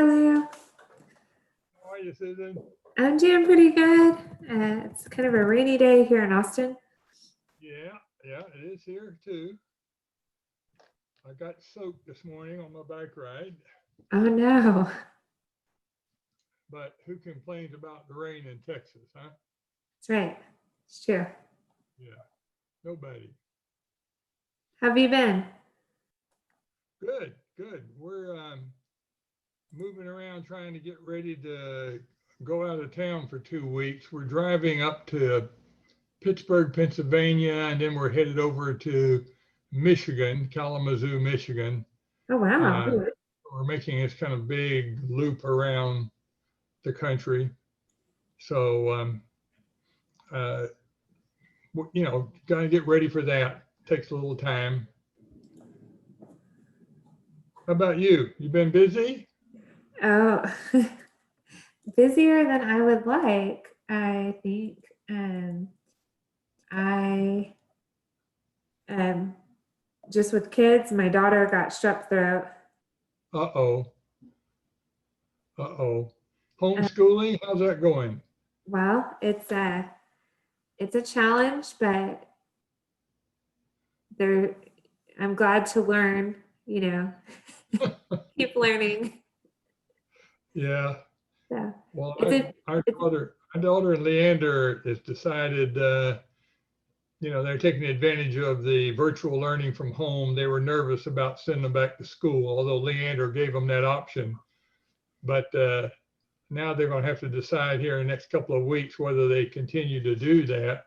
Lou. How are you, Susan? I'm doing pretty good. It's kind of a rainy day here in Austin. Yeah, it is here too. I got soaked this morning on my bike ride, Oh no. but who complains about the rain in Texas, huh? That's right. It's true. Yeah, nobody. How have you been? Good. We're moving around trying to get ready to go out of town for 2 weeks. We're driving up to Pittsburgh, Pennsylvania, and then we're headed over to Michigan, Kalamazoo, Michigan. Oh wow. We're making this kind of big loop around the country. So, got to get ready for that. Takes a little time. How about you? You been busy? Oh, busier than I would like, I think. I just with kids, my daughter got strep throat. Uh-oh. Homeschooling, how's that going? Well, it's a challenge, but I'm glad to learn, keep learning. Yeah. So Well, our daughter Leander has decided, they're taking advantage of the virtual learning from home. They were nervous about sending them back to school, although Leander gave them that option. But now they're going to have to decide here in the next couple of weeks whether they continue to do that.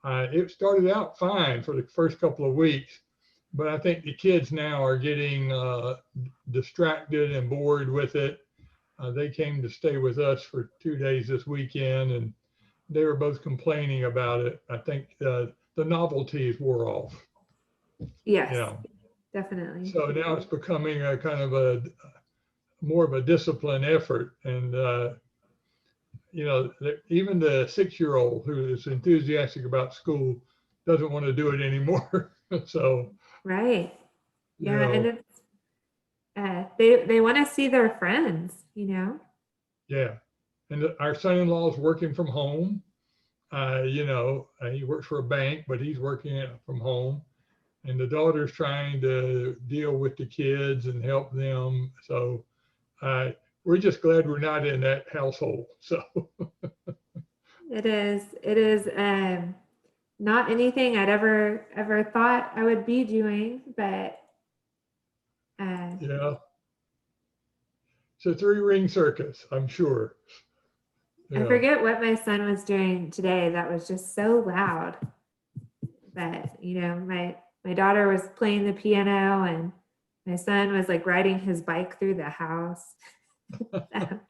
It started out fine for the first couple of weeks, but I think the kids now are getting distracted and bored with it. They came to stay with us for 2 days this weekend, and they were both complaining about it. I think the novelties wore off. Yes, definitely. So now it's becoming a kind of more of a discipline effort. And, even the 6-year-old who is enthusiastic about school doesn't want to do it anymore. So. Right. Yeah. And it's, they want to see their friends, Yeah. And our son-in-law is working from home. He works for a bank, but he's working from home. And the daughter's trying to deal with the kids and help them. So we're just glad we're not in that household. So it is not anything I'd ever thought I would be doing, but yeah, it's a 3-ring circus, I'm sure. I forget what my son was doing today that was just so loud. But my daughter was playing the piano and my son was like riding his bike through the house. And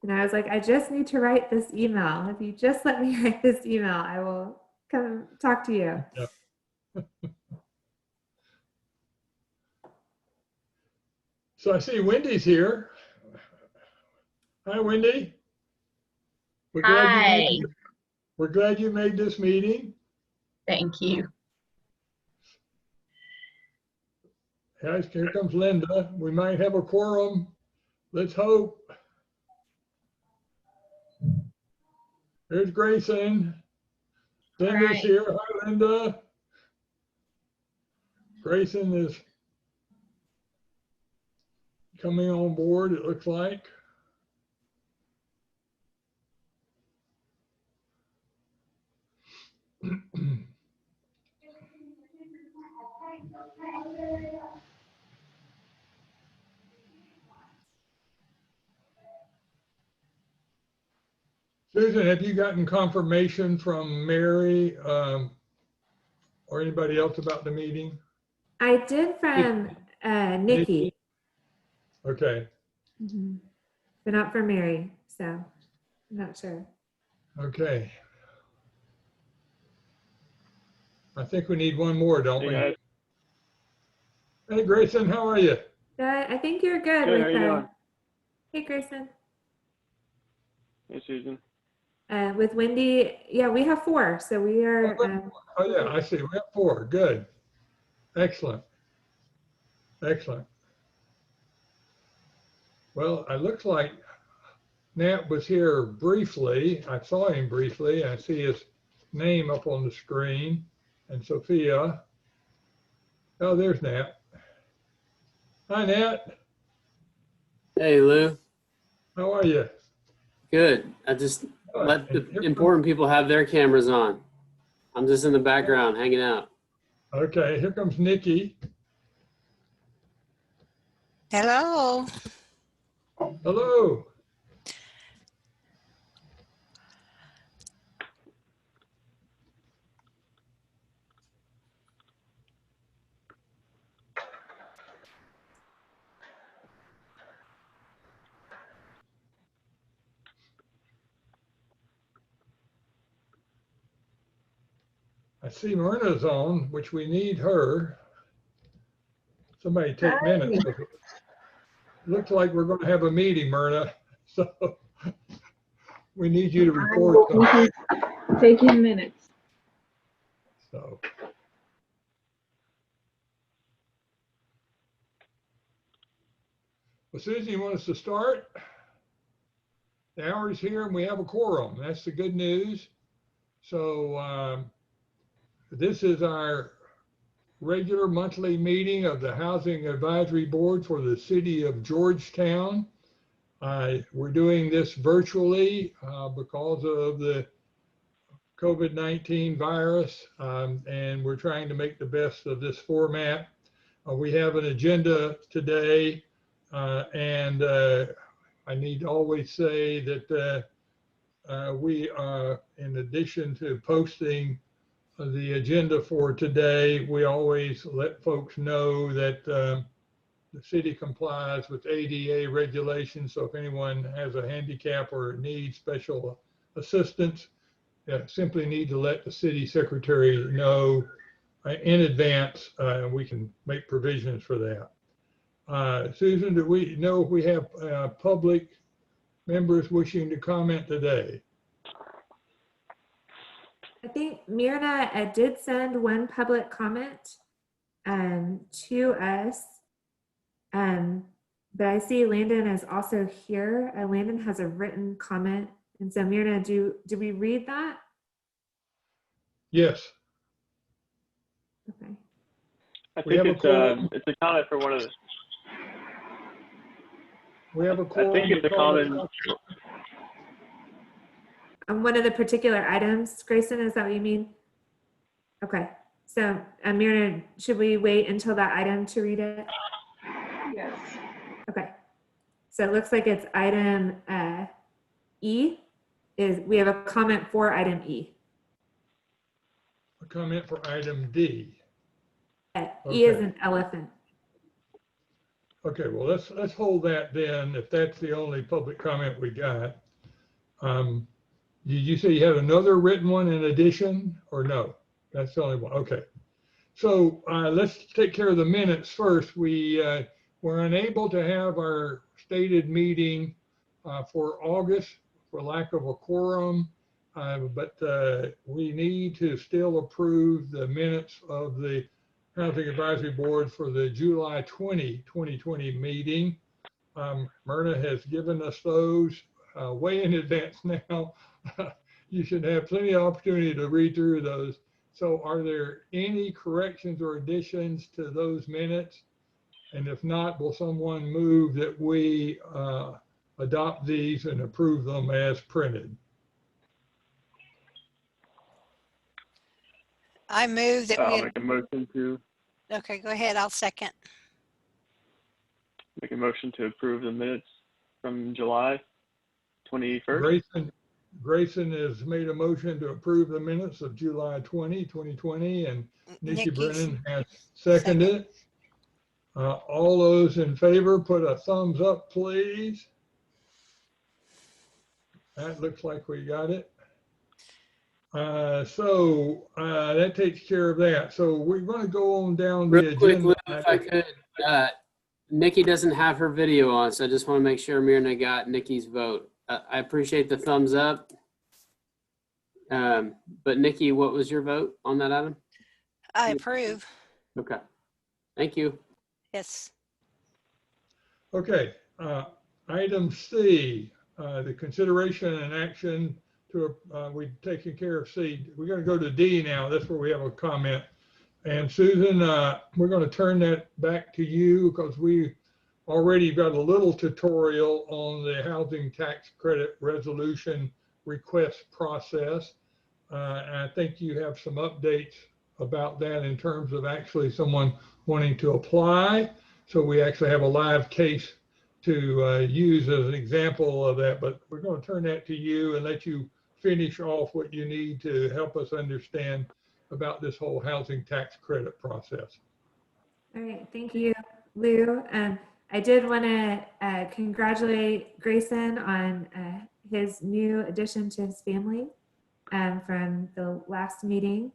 I was like, I just need to write this email. If you just let me write this email, I will come talk to you. Yeah. So I see Wendy's here. Hi, Wendy. We're glad you made this meeting. Thank you. Guys, here comes Linda. We might have a quorum. Let's hope. Here's Grayson. Linda's here. Hi, Linda. Grayson is coming on board, it looks like. Susan, have you gotten confirmation from Mary or anybody else about the meeting? I did from Nikki. Okay. Mm-hmm. But not from Mary, so I'm not sure. Okay. I think we need one more, don't we? Hey, Grayson, how are you? Good. I think you're good. Good, how you doing? Hey, Grayson. Hey, Susan. With Wendy, yeah, we have 4, so we are. Oh yeah, I see. We have 4. Good. Excellent. Excellent. Well, it looks like Nat was here briefly. I saw him briefly. I see his name up on the screen. And Sophia. Oh, there's Nat. Hi, Nat. Hey, Lou. How are you? Good. I just let the Here important people have their cameras on. I'm just in the background hanging out. Okay, here comes Nikki. Hello. Hello. I see Myrna's on, which we need her. Somebody take Hi. minutes. Looks like we're going to have a meeting, Myrna. So we need you to record something. Taking minutes. So. Well, Susan, you want us to start? The hour's here and we have a quorum. That's the good news. So this is our regular monthly meeting of the Housing Advisory Board for the city of Georgetown. We're doing this virtually because of the COVID-19 virus, and we're trying to make the best of this format. We have an agenda today, and I need to always say that we are, in addition to posting the agenda for today, we always let folks know that the city complies with ADA regulations. So if anyone has a handicap or needs special assistance, simply need to let the city secretary know in advance, and we can make provisions for that. Susan, do we know if we have public members wishing to comment today? I think Myrna did send one public comment to us, but I see Landon is also here. Landon has a written comment, and so Myrna, do we read that? Yes. Okay. I We think have a quorum. it's a comment for one of the. We have a I quorum. think it's a comment. On one of the particular items, Grayson, is that what you mean? Okay. So Myrna, should we wait until that item to read it? Yes. Okay. So it looks like it's item E. We have a comment for item E. A comment for item D. E is Okay. an elephant. Okay, well, let's hold that then, if that's the only public comment we got. Did you say you had another written one in addition, or no? That's the only one. Okay. So let's take care of the minutes first. We were unable to have our stated meeting for August for lack of a quorum, but we need to still approve the minutes of the Housing Advisory Board for the July 2020 meeting. Myrna has given us those way in advance now. You should have plenty of opportunity to read through those. So are there any corrections or additions to those minutes? And if not, will someone move that we adopt these and approve them as printed? I move that I'll we, make a motion to okay, go ahead. I'll second. to approve the minutes from July 21st. Grayson has made a motion to approve the minutes of July 2020, and Nikki Nikki's Brennan has seconded it. All those in favor, put a thumbs up, please. That looks like we got it. So that takes care of that. So we're going to go on down the Real quick, agenda. Lou, if I could, Nikki doesn't have her video on, so I just want to make sure Myrna got Nikki's vote. I appreciate the thumbs up. But Nikki, what was your vote on that item? I approve. Okay. Thank you. Yes. Okay, item C, the consideration and action to, we've taken care of C. We're going to go to D now. That's where we have a comment. And Susan, we're going to turn that back to you because we already got a little tutorial on the housing tax credit resolution request process. And I think you have some updates about that in terms of actually someone wanting to apply. So we actually have a live case to use as an example of that, but we're going to turn that to you and let you finish off what you need to help us understand about this whole housing tax credit process. All right, thank you, Lou. I did want to congratulate Grayson on his new addition to his family from the last meeting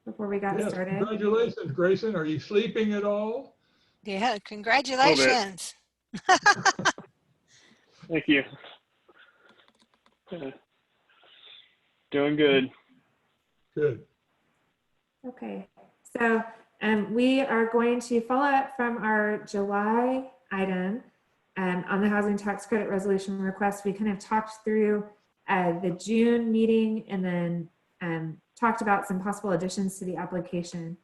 before we got Yes, started. congratulations, Grayson. Are you sleeping at all? Yeah, congratulations. Thank you. Doing good. Good. Okay, so we are going to follow up from our July item on the housing tax credit resolution request. We kind of talked through the June meeting and then talked about some possible additions to the application.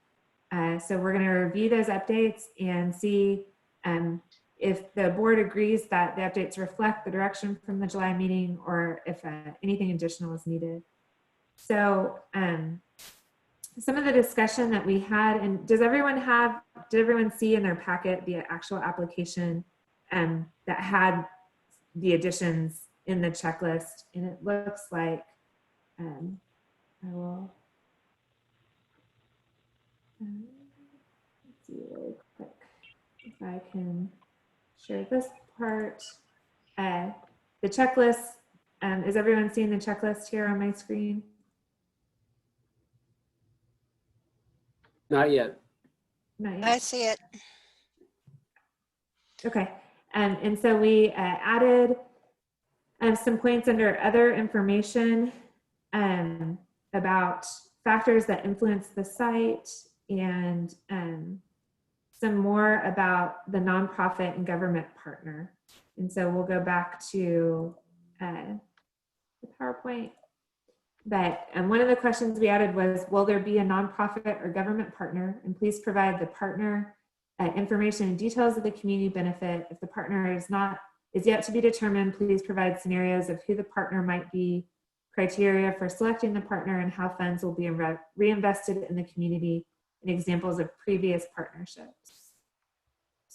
So we're going to review those updates and see if the board agrees that the updates reflect the direction from the July meeting or if anything additional is needed. So some of the discussion that we had, and did everyone see in their packet the actual application that had the additions in the checklist? And it looks like I will let's see really quick if I can share this part. The checklist, is everyone seeing the checklist here on my screen? Not yet. Not yet. I see it. Okay, and so we added some points under other information about factors that influence the site and some more about the nonprofit and government partner. And so we'll go back to the PowerPoint. But one of the questions we added was, will there be a nonprofit or government partner? And please provide the partner information and details of the community benefit. If the partner is yet to be determined, please provide scenarios of who the partner might be, criteria for selecting the partner, and how funds will be reinvested in the community, and examples of previous partnerships.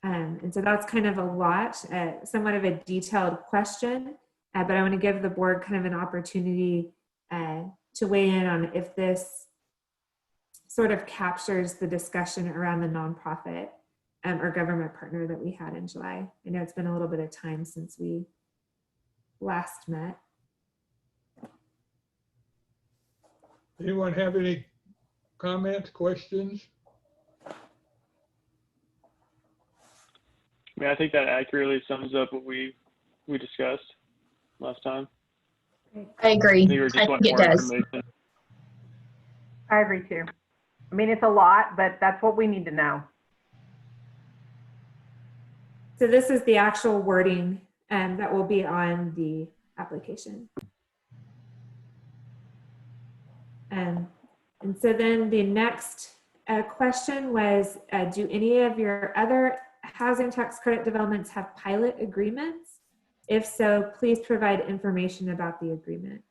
And so that's kind of a lot, somewhat of a detailed question, but I want to give the board kind of an opportunity to weigh in on if this sort of captures the discussion around the nonprofit or government partner that we had in July. I know it's been a little bit of time since we last met. Anyone have any comments, questions? I mean, I think that accurately sums up what we discussed last time. I agree. I think we were just I wanting think it more does. information. I agree too. I mean, it's a lot, but that's what we need to know. So this is the actual wording that will be on the application. And so then the next question was, do any of your other housing tax credit developments have pilot agreements? If so, please provide information about the agreement.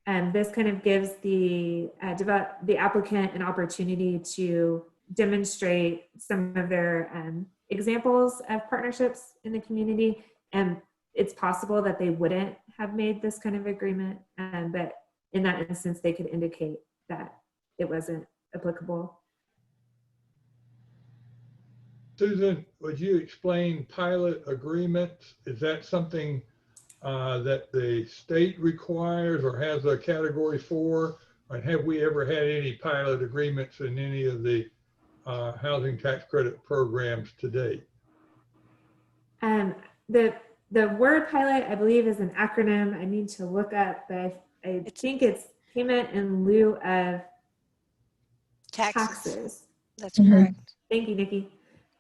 And this kind of gives the applicant an opportunity to demonstrate some of their examples of partnerships in the community. And it's possible that they wouldn't have made this kind of agreement, but in that instance, they could indicate that it wasn't applicable. Susan, would you explain pilot agreements? Is that something that the state requires or has a category for? And have we ever had any pilot agreements in any of the housing tax credit programs to date? The word pilot, I believe, is an acronym. I need to look up, but I think it's payment in lieu of Taxes. That's Mhm. correct. Thank you, Nikki.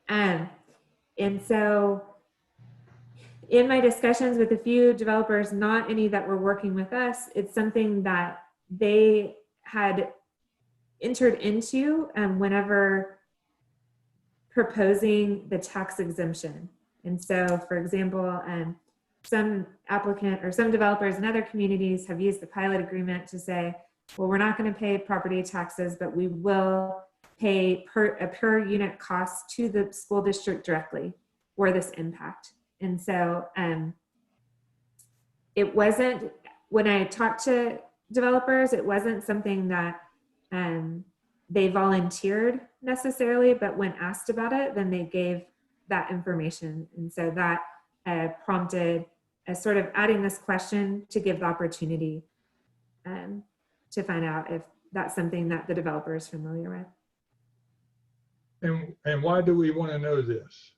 And so in my discussions with a few developers, not any that were working with us, it's something that they had entered into whenever proposing the tax exemption. And so, for example, some applicant or some developers in other communities have used the pilot agreement to say, well, we're not going to pay property taxes, but we will pay a per unit cost to the school district directly for this impact. And so it wasn't, when I talked to developers, it wasn't something that they volunteered necessarily, but when asked about it, then they gave that information. And so that prompted a sort of adding this question to give the opportunity to find out if that's something that the developer is familiar with. And why do we want to know this?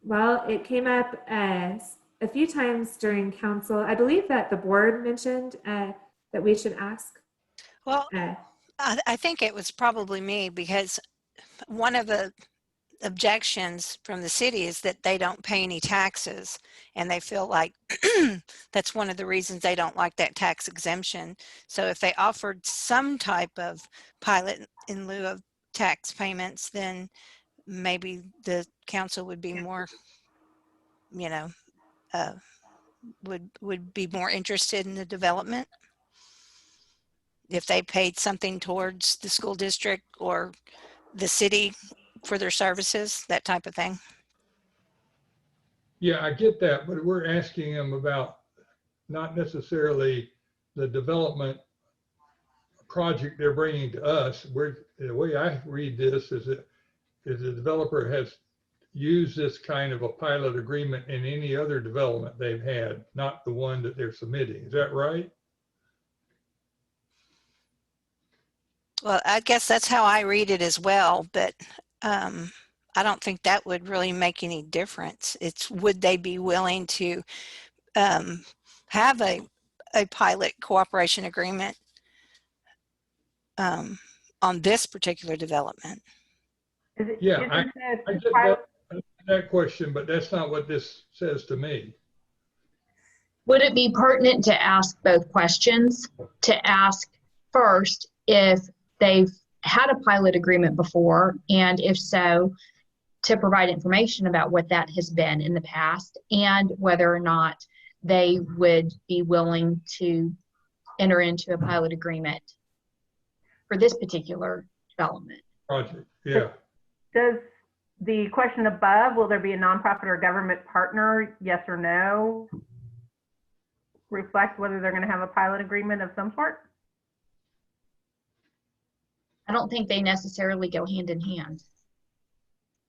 Well, it came up as a few times during council. I believe that the board mentioned that we should ask. Well, I think it was probably me, because one of the objections from the city is that they don't pay any taxes, and they feel like that's one of the reasons they don't like that tax exemption. So if they offered some type of pilot in lieu of tax payments, then maybe the council would be more, you know, would be more interested in the development if they paid something towards the school district or the city for their services, that type of thing. Yeah, I get that, but we're asking them about not necessarily the development project they're bringing to us. The way I read this is that the developer has used this kind of a pilot agreement in any other development they've had, not the one that they're submitting. Is that right? Well, I guess that's how I read it as well, but I don't think that would really make any difference. It's, would they be willing to have a pilot cooperation agreement on this particular development? Yeah, I get that question, but that's not what this says to me. Would it be pertinent to ask both questions? To ask first if they've had a pilot agreement before, and if so, to provide information about what that has been in the past, and whether or not they would be willing to enter into a pilot agreement for this particular development. Project, yeah. Does the question above, will there be a nonprofit or government partner, yes or no, reflect whether they're going to have a pilot agreement of some sort? I don't think they necessarily go hand in hand.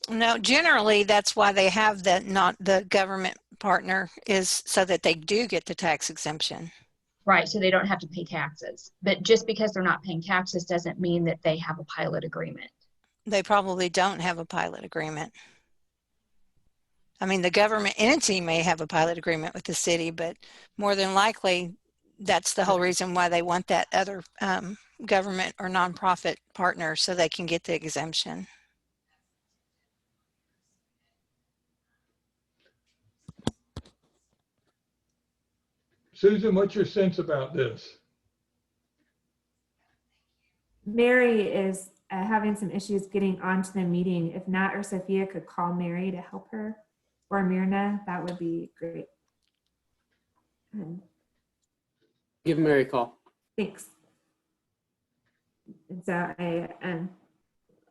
No, generally that's why they have the government partner, is so that they do get the tax exemption. Right, so they don't have to pay taxes. But just because they're not paying taxes doesn't mean that they have a pilot agreement. They probably don't have a pilot agreement. I mean, the government entity may have a pilot agreement with the city, but more than likely, that's the whole reason why they want that other government or nonprofit partner, so they can get the exemption. Susan, what's your sense about this? Mary is having some issues getting onto the meeting. If Nat or Sophia could call Mary to help her, or Myrna, that would be great. Give Mary a call. Thanks. And so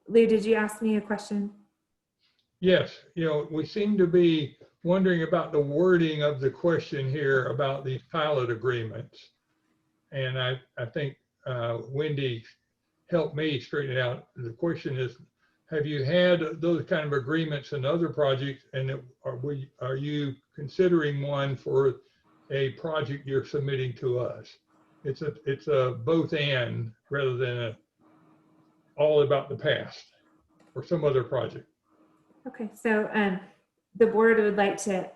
Lou, did you ask me a question? Yes, we seem to be wondering about the wording of the question here about these pilot agreements. And I think Wendy helped me straighten it out. The question is, have you had those kind of agreements in other projects, and are you considering one for a project you're submitting to us? It's a both and rather than all about the past or some other project. Okay, so the board would like to,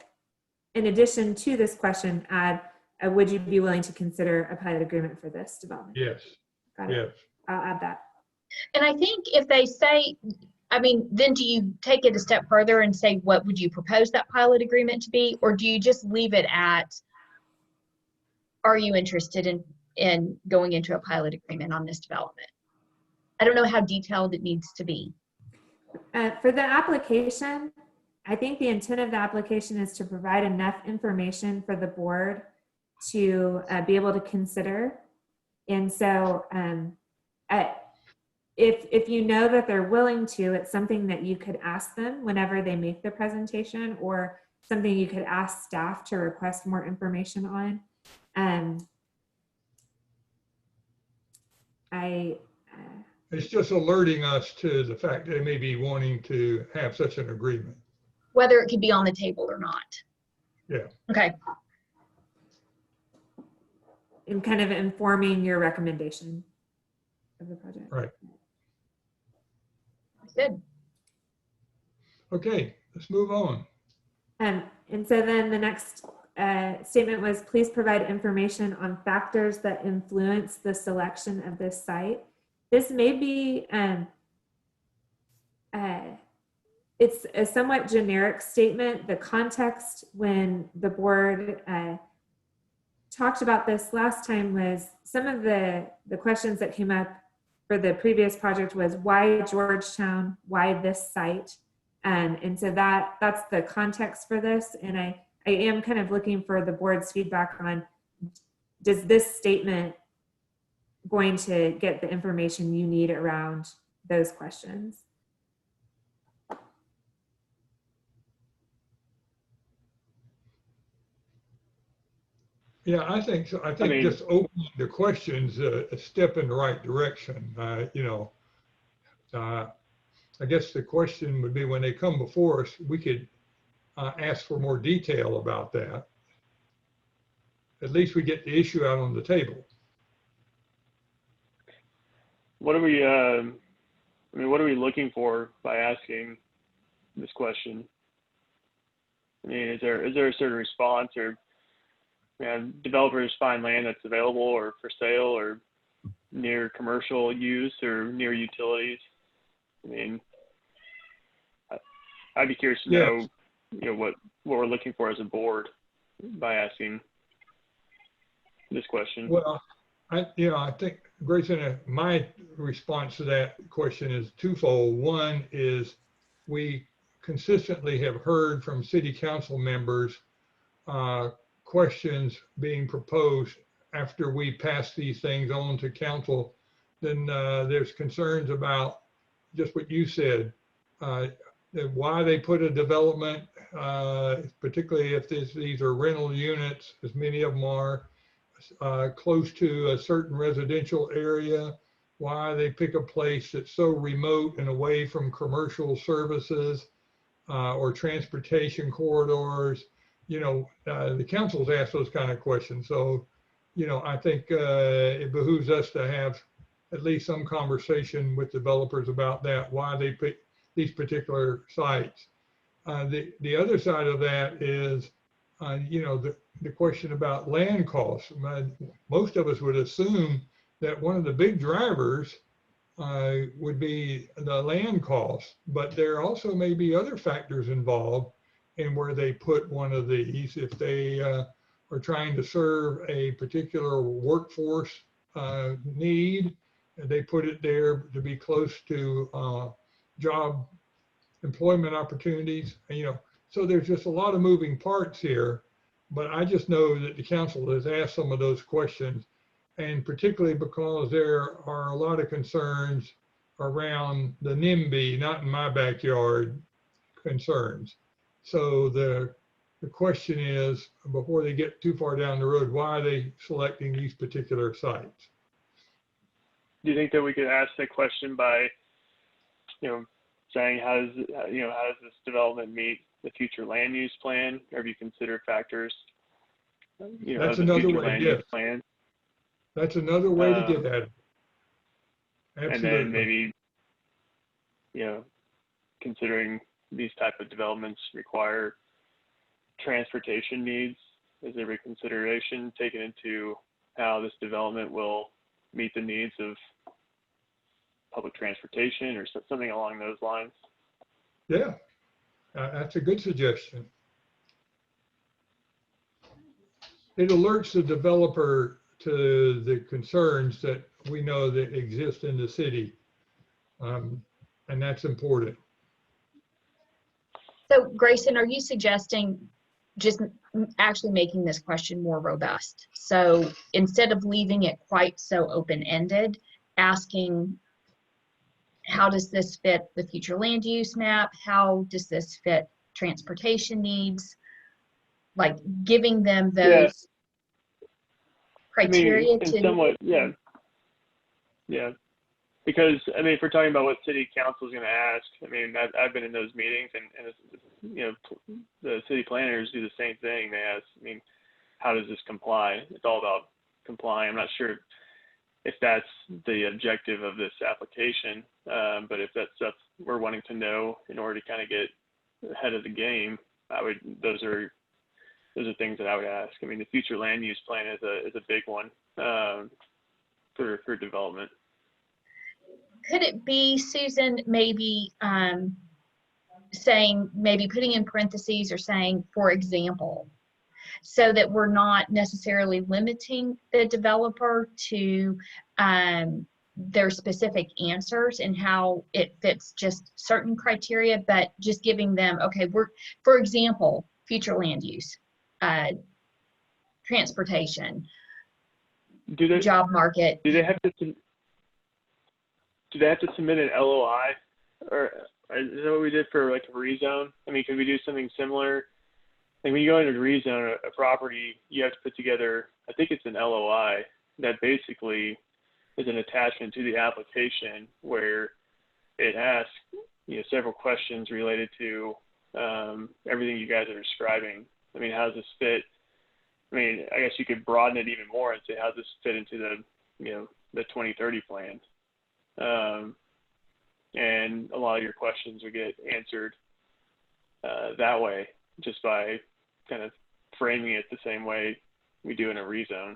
in addition to this question, add, would you be willing to consider a pilot agreement for this development? Yes. Got it. Yes. I'll add that. And I think if they say, I mean, then do you take it a step further and say, what would you propose that pilot agreement to be? Or do you just leave it at, are you interested in going into a pilot agreement on this development? I don't know how detailed it needs to be. For the application, I think the intent of the application is to provide enough information for the board to be able to consider. And so if you know that they're willing to, it's something that you could ask them whenever they make the presentation, or something you could ask staff to request more information on. It's just alerting us to the fact they may be wanting to have such an agreement. Whether it could be on the table or not. Yeah. Okay. And kind of informing your recommendation of the project. Right. Good. Okay, let's move on. And so then the next statement was, please provide information on factors that influence the selection of this site. This may be, it's a somewhat generic statement. The context when the board talked about this last time was some of the questions that came up for the previous project was, why Georgetown, why this site? And so that's the context for this. And I am kind of looking for the board's feedback on, does this statement going to get the information you need around those questions? Yeah, I think so. I think just opening the questions a step in the right direction. I guess the question would be, when they come before us, we could ask for more detail about that. At least we get the issue out on the table. What are we, what are we looking for by asking this question? I mean, is there a certain response, or developers find land that's available or for sale or near commercial use or near utilities? I mean, I'd be curious to know, what we're looking for as a board by asking this question. Well, I think, Grayson, my response to that question is twofold. One is, we consistently have heard from city council members questions being proposed after we pass these things on to council. Then there's concerns about just what you said, why they put a development, particularly if these are rental units, as many of them are, close to a certain residential area, why they pick a place that's so remote and away from commercial services or transportation corridors. The council's asked those kind of questions. So, I think it behooves us to have at least some conversation with developers about that, why they pick these particular sites. The other side of that is, the question about land costs. Most of us would assume that one of the big drivers would be the land costs, but there also may be other factors involved in where they put one of these. If they are trying to serve a particular workforce need, they put it there to be close to job employment opportunities. So there's just a lot of moving parts here. But I just know that the council has asked some of those questions, and particularly because there are a lot of concerns around the NIMBY, not in my backyard concerns. So the question is, before they get too far down the road, why are they selecting these particular sites? Do you think that we could ask that question by, saying how does this development meet the future land use plan, or have you considered factors, That's of the another future way, land yes. use plan? That's another way to get at it. Absolutely. And then maybe, considering these type of developments require transportation needs, is there a consideration taken into how this development will meet the needs of public transportation or something along those lines. Yeah, that's a good suggestion. It alerts the developer to the concerns that we know that exist in the city. And that's important. So Grayson, are you suggesting just actually making this question more robust? So instead of leaving it quite so open-ended, asking, how does this fit the future land use map? How does this fit transportation needs? Like giving them those criteria in to. somewhat, yeah. Yeah. Because, I mean, if we're talking about what city council is going to ask, I mean, I've been in those meetings and it's, you know, the city planners do the same thing. They ask, I mean, how does this comply? It's all about complying. I'm not sure if that's the objective of this application, but if that's stuff we're wanting to know in order to kind of get ahead of the game, those are things that I would ask. I mean, the future land use plan is a big one for development. Could it be, Susan, maybe saying, maybe putting in parentheses or saying, for example, so that we're not necessarily limiting the developer to their specific answers and how it fits just certain criteria, but just giving them, okay, for example, future land use, transportation, job market. Do they have to submit an LOI, or is that what we did for like a rezone? I mean, could we do something similar? Like when you go into rezone a property, you have to put together, I think it's an LOI that basically is an attachment to the application where it asks, you know, several questions related to everything you guys are describing. I mean, how does this fit? I mean, I guess you could broaden it even more and say, how does this fit into the, you know, the 2030 plan? And a lot of your questions would get answered that way, just by kind of framing it the same way we do in a rezone.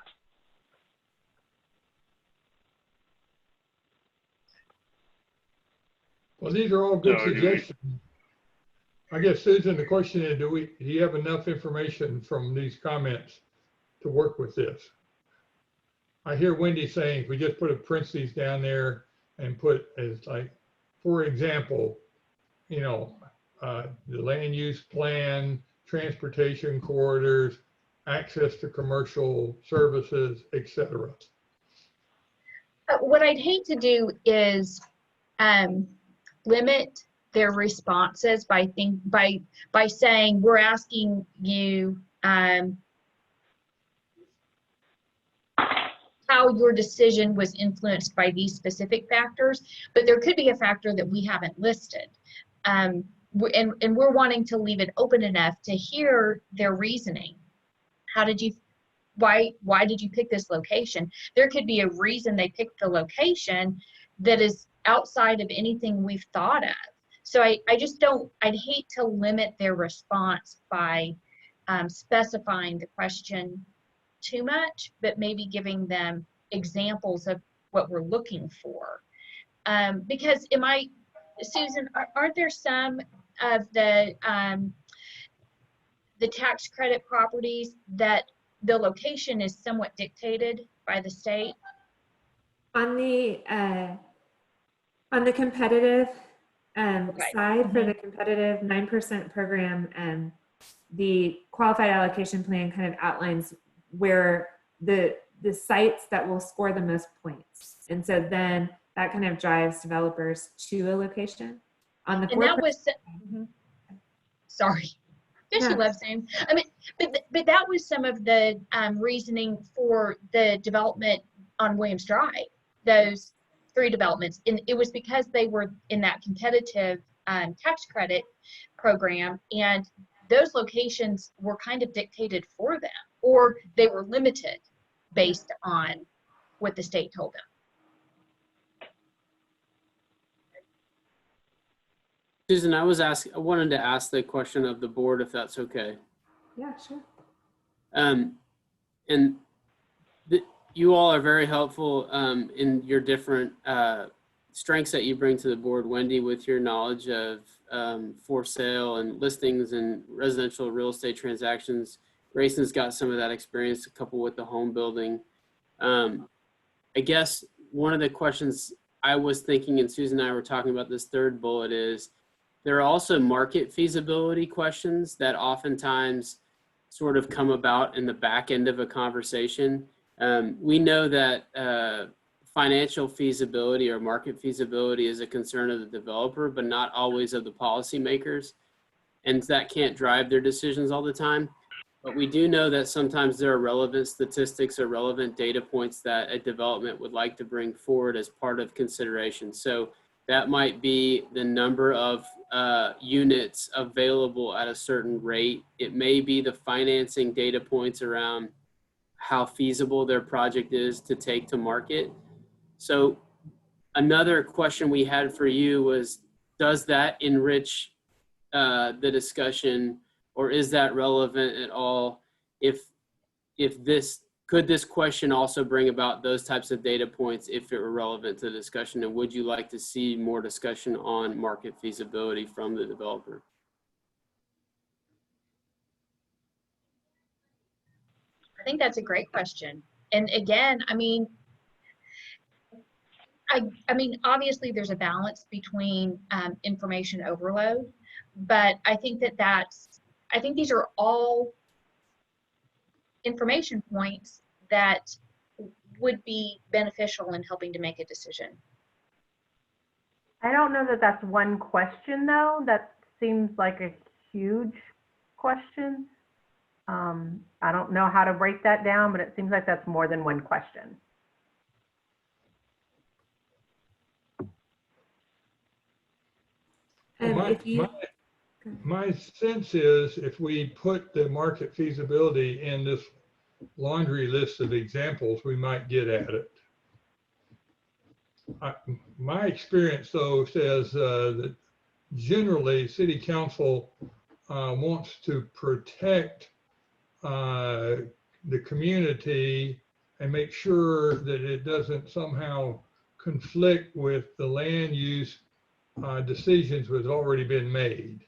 Well, these are all good So, suggestions. I guess, Susan, the question is, do you have enough information from these comments to work with this? I hear Wendy saying if we just put a parentheses down there and put as like, for example, you know, the land use plan, transportation corridors, access to commercial services, etc. What I'd hate to do is limit their responses by saying we're asking you how your decision was influenced by these specific factors, but there could be a factor that we haven't listed. And we're wanting to leave it open enough to hear their reasoning. Why did you pick this location? There could be a reason they picked the location that is outside of anything we've thought of. So I'd hate to limit their response by specifying the question too much, but maybe giving them examples of what we're looking for. Because Susan, aren't there some of the tax credit properties that the location is somewhat dictated by the state? On the competitive side, for the competitive 9% program, the qualified allocation plan kind of outlines where the sites that will score the most points. And so then that kind of drives developers to a location. On the and that was, sorry, she loves saying, I mean, but that was some of the reasoning for the development on Williams Drive, those 3 developments. And it was because they were in that competitive tax credit program, and those locations were kind of dictated for them, or they were limited based on what the state told them. Susan, I wanted to ask the question of the board, if that's okay. Yeah, sure. And you all are very helpful in your different strengths that you bring to the board, Wendy, with your knowledge of for sale and listings and residential real estate transactions. Grayson's got some of that experience, a couple with the home building. I guess one of the questions I was thinking, and Susan and I were talking about this third bullet, is there are also market feasibility questions that oftentimes sort of come about in the back end of a conversation. We know that financial feasibility or market feasibility is a concern of the developer, but not always of the policymakers. And that can't drive their decisions all the time. But we do know that sometimes there are relevant statistics or relevant data points that a development would like to bring forward as part of consideration. So that might be the number of units available at a certain rate. It may be the financing data points around how feasible their project is to take to market. So another question we had for you was, does that enrich the discussion, or is that relevant at all? Could this question also bring about those types of data points if it were relevant to the discussion? And would you like to see more discussion on market feasibility from the developer? I think that's a great question. And again, I mean, obviously there's a balance between information overload, but I think I think these are all information points that would be beneficial in helping to make a decision. I don't know that that's one question though. That seems like a huge question. I don't know how to break that down, but it seems like that's more than one question. My sense is if we put the market feasibility in this laundry list of examples, we might get at it. My experience, though, says that generally city council wants to protect the community and make sure that it doesn't somehow conflict with the land use decisions that have already been made.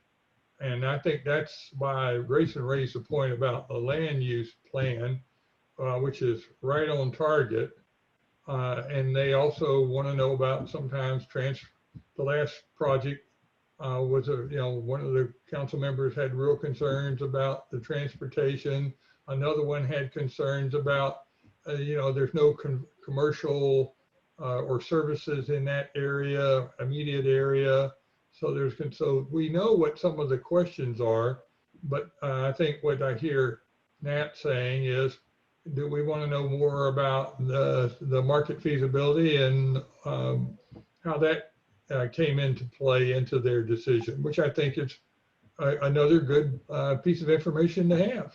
And I think that's why Grayson raised the point about the land use plan, which is right on target. And they also want to know about sometimes the last project was one of the council members had real concerns about the transportation. Another one had concerns about, there's no commercial or services in that area, immediate area. So we know what some of the questions are, but I think what I hear Nat saying is, do we want to know more about the market feasibility and how that came into play into their decision, which I think is another good piece of information to have.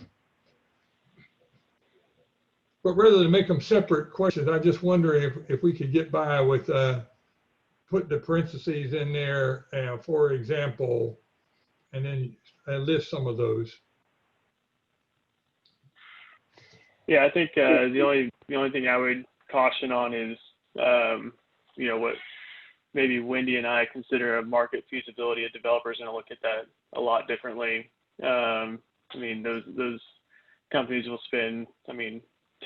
But rather than make them separate questions, I just wonder if we could get by with put the parentheses in there, for example, and then list some of those. Yeah, I think the only thing I would caution on is what maybe Wendy and I consider a market feasibility. A developer is going to look at that a lot differently. I mean, those companies will spend,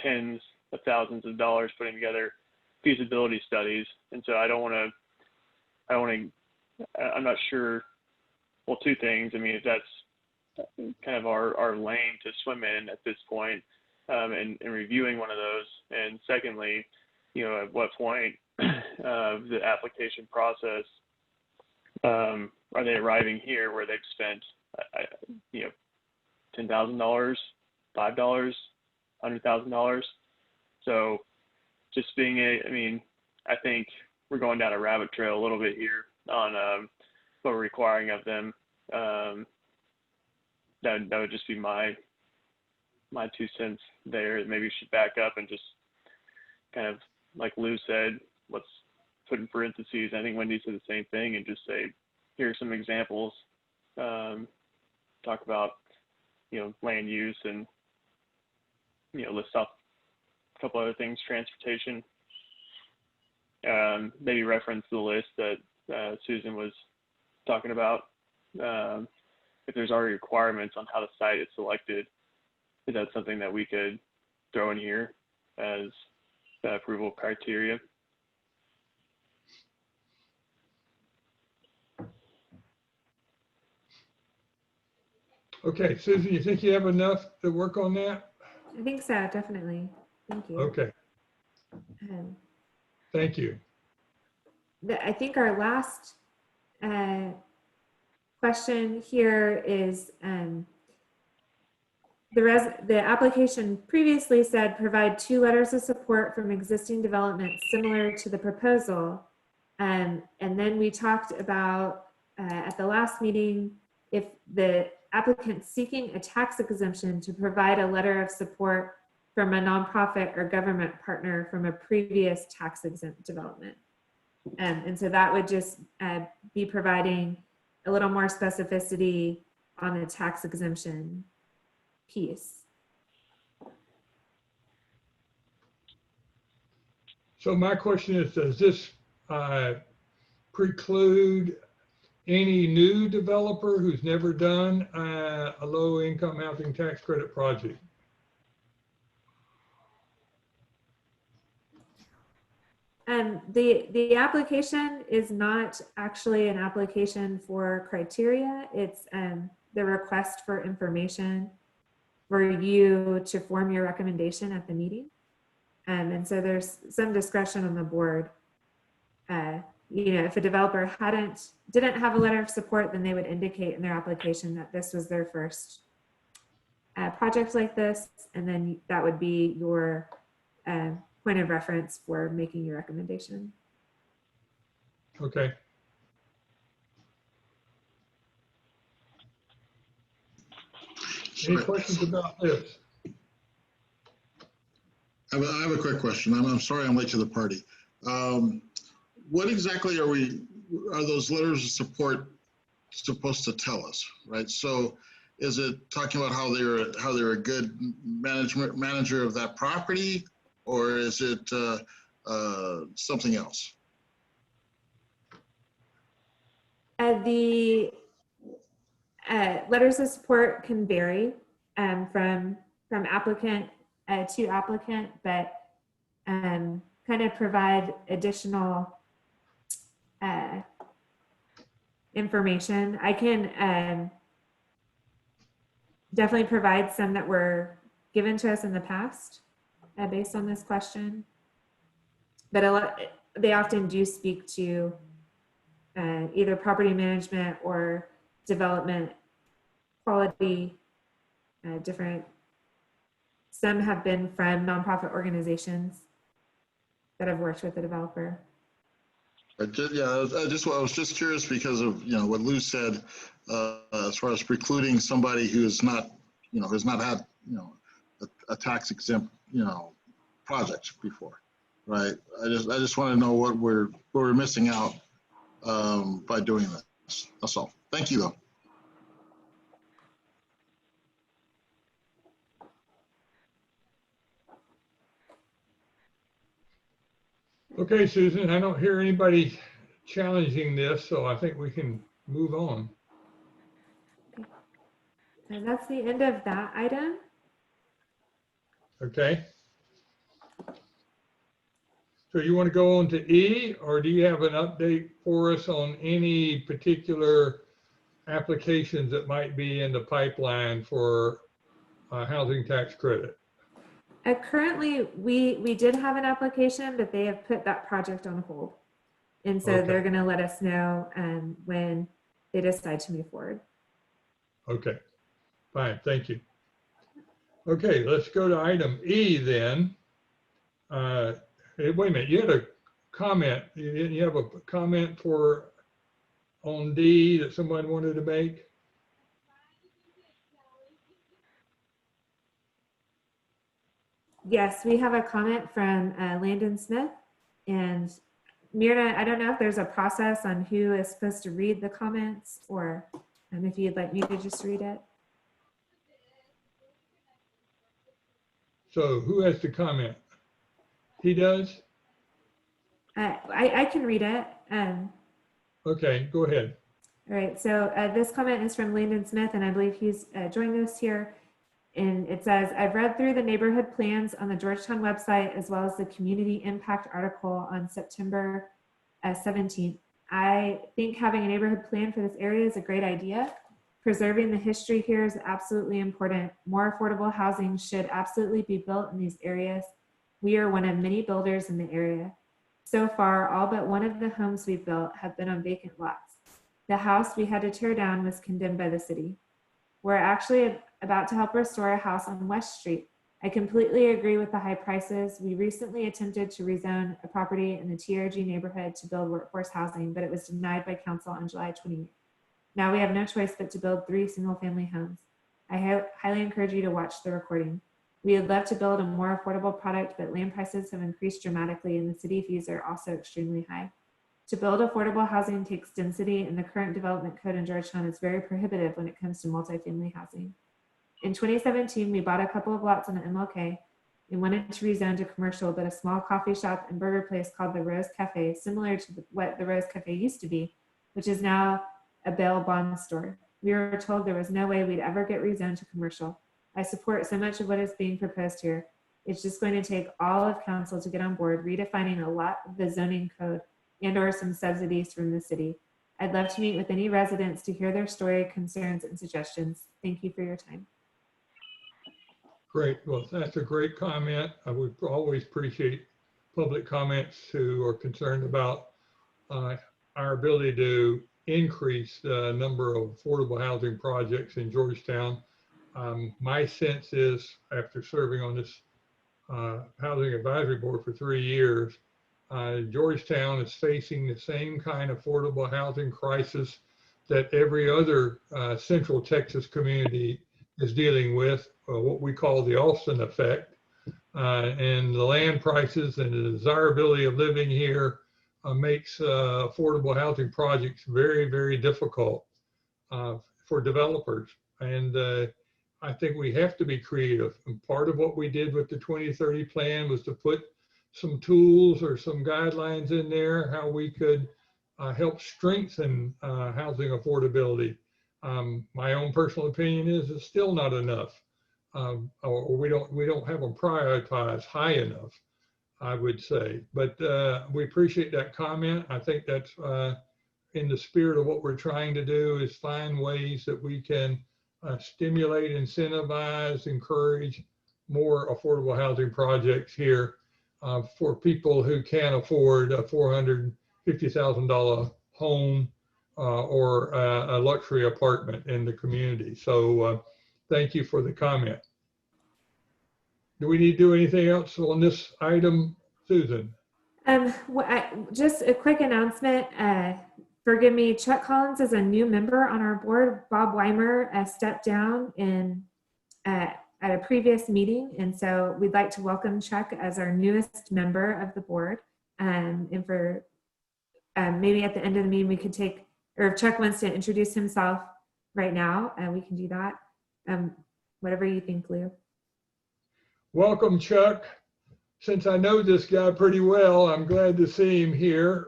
tens of thousands of dollars putting together feasibility studies, and so I'm not sure. Well, two things. I mean, if that's kind of our lane to swim in at this point, and reviewing one of those, and secondly, at what point of the application process are they arriving here where they've spent $10,000, $5, $100,000. So just being I think we're going down a rabbit trail a little bit here on what we're requiring of them. That would just be my 2 cents there. Maybe we should back up and just kind of, like Lou said, let's put in parentheses. I think Wendy said the same thing, and just say, here's some examples. Talk about, land use, and, list off a couple other things, transportation. maybe reference the list that Susan was talking about. If there's already requirements on how the site is selected, is that something that we could throw in here as the approval criteria? Okay, Susan, you think you have enough to work on that? I think so, definitely. Thank you. Okay, Um, thank you. I think our last question here is the application previously said provide 2 letters of support from existing developments similar to the proposal. And then we talked about at the last meeting, if the applicant seeking a tax exemption, to provide a letter of support from a nonprofit or government partner from a previous tax exempt development. And so that would just be providing a little more specificity on the tax exemption piece. So my question is, does this preclude any new developer who's never done a low income housing tax credit project? The application is not actually an application for criteria. It's the request for information for you to form your recommendation at the meeting. And so there's some discretion on the board. You know, if a developer didn't have a letter of support, then they would indicate in their application that this was their first project like this. And then that would be your point of reference for making your recommendation. Okay. Any questions about this? I have a quick question. I'm sorry I'm late to the party. What exactly are those letters of support supposed to tell us, right? So is it talking about how they're a good manager of that property, or is it something else? The letters of support can vary from applicant to applicant, but kind of provide additional information. I can definitely provide some that were given to us in the past based on this question, but they often do speak to either property management or development quality, different. Some have been from nonprofit organizations that have worked with the developer. I was just curious because of what Lou said as far as precluding somebody who's not has not had a tax exempt project before, right? I just want to know what we're missing out by doing this. That's all. Thank you though. Okay, Susan, I don't hear anybody challenging this, so I think we can move on. Okay. And that's the end of that item. Okay. So you want to go on to E, or do you have an update for us on any particular applications that might be in the pipeline for a housing tax credit? Currently, we did have an application, but they have put that project on hold. And so Okay. they're going to let us know when they decide to move forward. Okay, fine, thank you. Okay, let's go to item E then. Hey, wait a minute, you had a comment. You have a comment on D that someone wanted to make? Yes, we have a comment from Landon Smith. And Myrna, I don't know if there's a process on who is supposed to read the comments, or if you'd like me to just read it. So who has to comment? He does? I can read it. Okay, go ahead. All right, so this comment is from Landon Smith, and I believe he's joined us here. And it says, I've read through the neighborhood plans on the Georgetown website, as well as the community impact article on September 17th. I think having a neighborhood plan for this area is a great idea. Preserving the history here is absolutely important. More affordable housing should absolutely be built in these areas. We are one of many builders in the area. So far, all but one of the homes we've built have been on vacant lots. The house we had to tear down was condemned by the city. We're actually about to help restore a house on West Street. I completely agree with the high prices. We recently attempted to rezone a property in the TRG neighborhood to build workforce housing, but it was denied by council on July 28th. Now we have no choice but to build 3 single-family homes. I highly encourage you to watch the recording. We would love to build a more affordable product, but land prices have increased dramatically and the city fees are also extremely high. To build affordable housing takes density, and the current development code in Georgetown is very prohibitive when it comes to multifamily housing. In 2017, we bought a couple of lots on the MLK and wanted to rezone to commercial, but a small coffee shop and burger place called the Rose Cafe, similar to what the Rose Cafe used to be, which is now a bail bond store. We were told there was no way we'd ever get rezoned to commercial. I support so much of what is being proposed here. It's just going to take all of council to get on board, redefining a lot of the zoning code and or some subsidies from the city. I'd love to meet with any residents to hear their story, concerns, and suggestions. Thank you for your time. Great. Well, that's a great comment. I would always appreciate public comments who are concerned about our ability to increase the number of affordable housing projects in Georgetown. My sense is, after serving on this Housing Advisory Board for 3 years, Georgetown is facing the same kind of affordable housing crisis that every other Central Texas community is dealing with, what we call the Austin effect. And the land prices and the desirability of living here makes affordable housing projects very, very difficult for developers. And I think we have to be creative. And part of what we did with the 2030 plan was to put some tools or some guidelines in there, how we could help strengthen housing affordability. My own personal opinion is it's still not enough, or we don't have them prioritized high enough, I would say. But we appreciate that comment. I think that's in the spirit of what we're trying to do, is find ways that we can stimulate, incentivize, encourage more affordable housing projects here for people who can afford a $450,000 home or a luxury apartment in the community. So thank you for the comment. Do we need to do anything else on this item, Susan? Just a quick announcement. Forgive me, Chuck Collins is a new member on our board. Bob Weimer stepped down at a previous meeting, and so we'd like to welcome Chuck as our newest member of the board. And for maybe at the end of the meeting we could take, or if Chuck wants to introduce himself right now, we can do that. Whatever you think, Lou. Welcome, Chuck. Since I know this guy pretty well, I'm glad to see him here,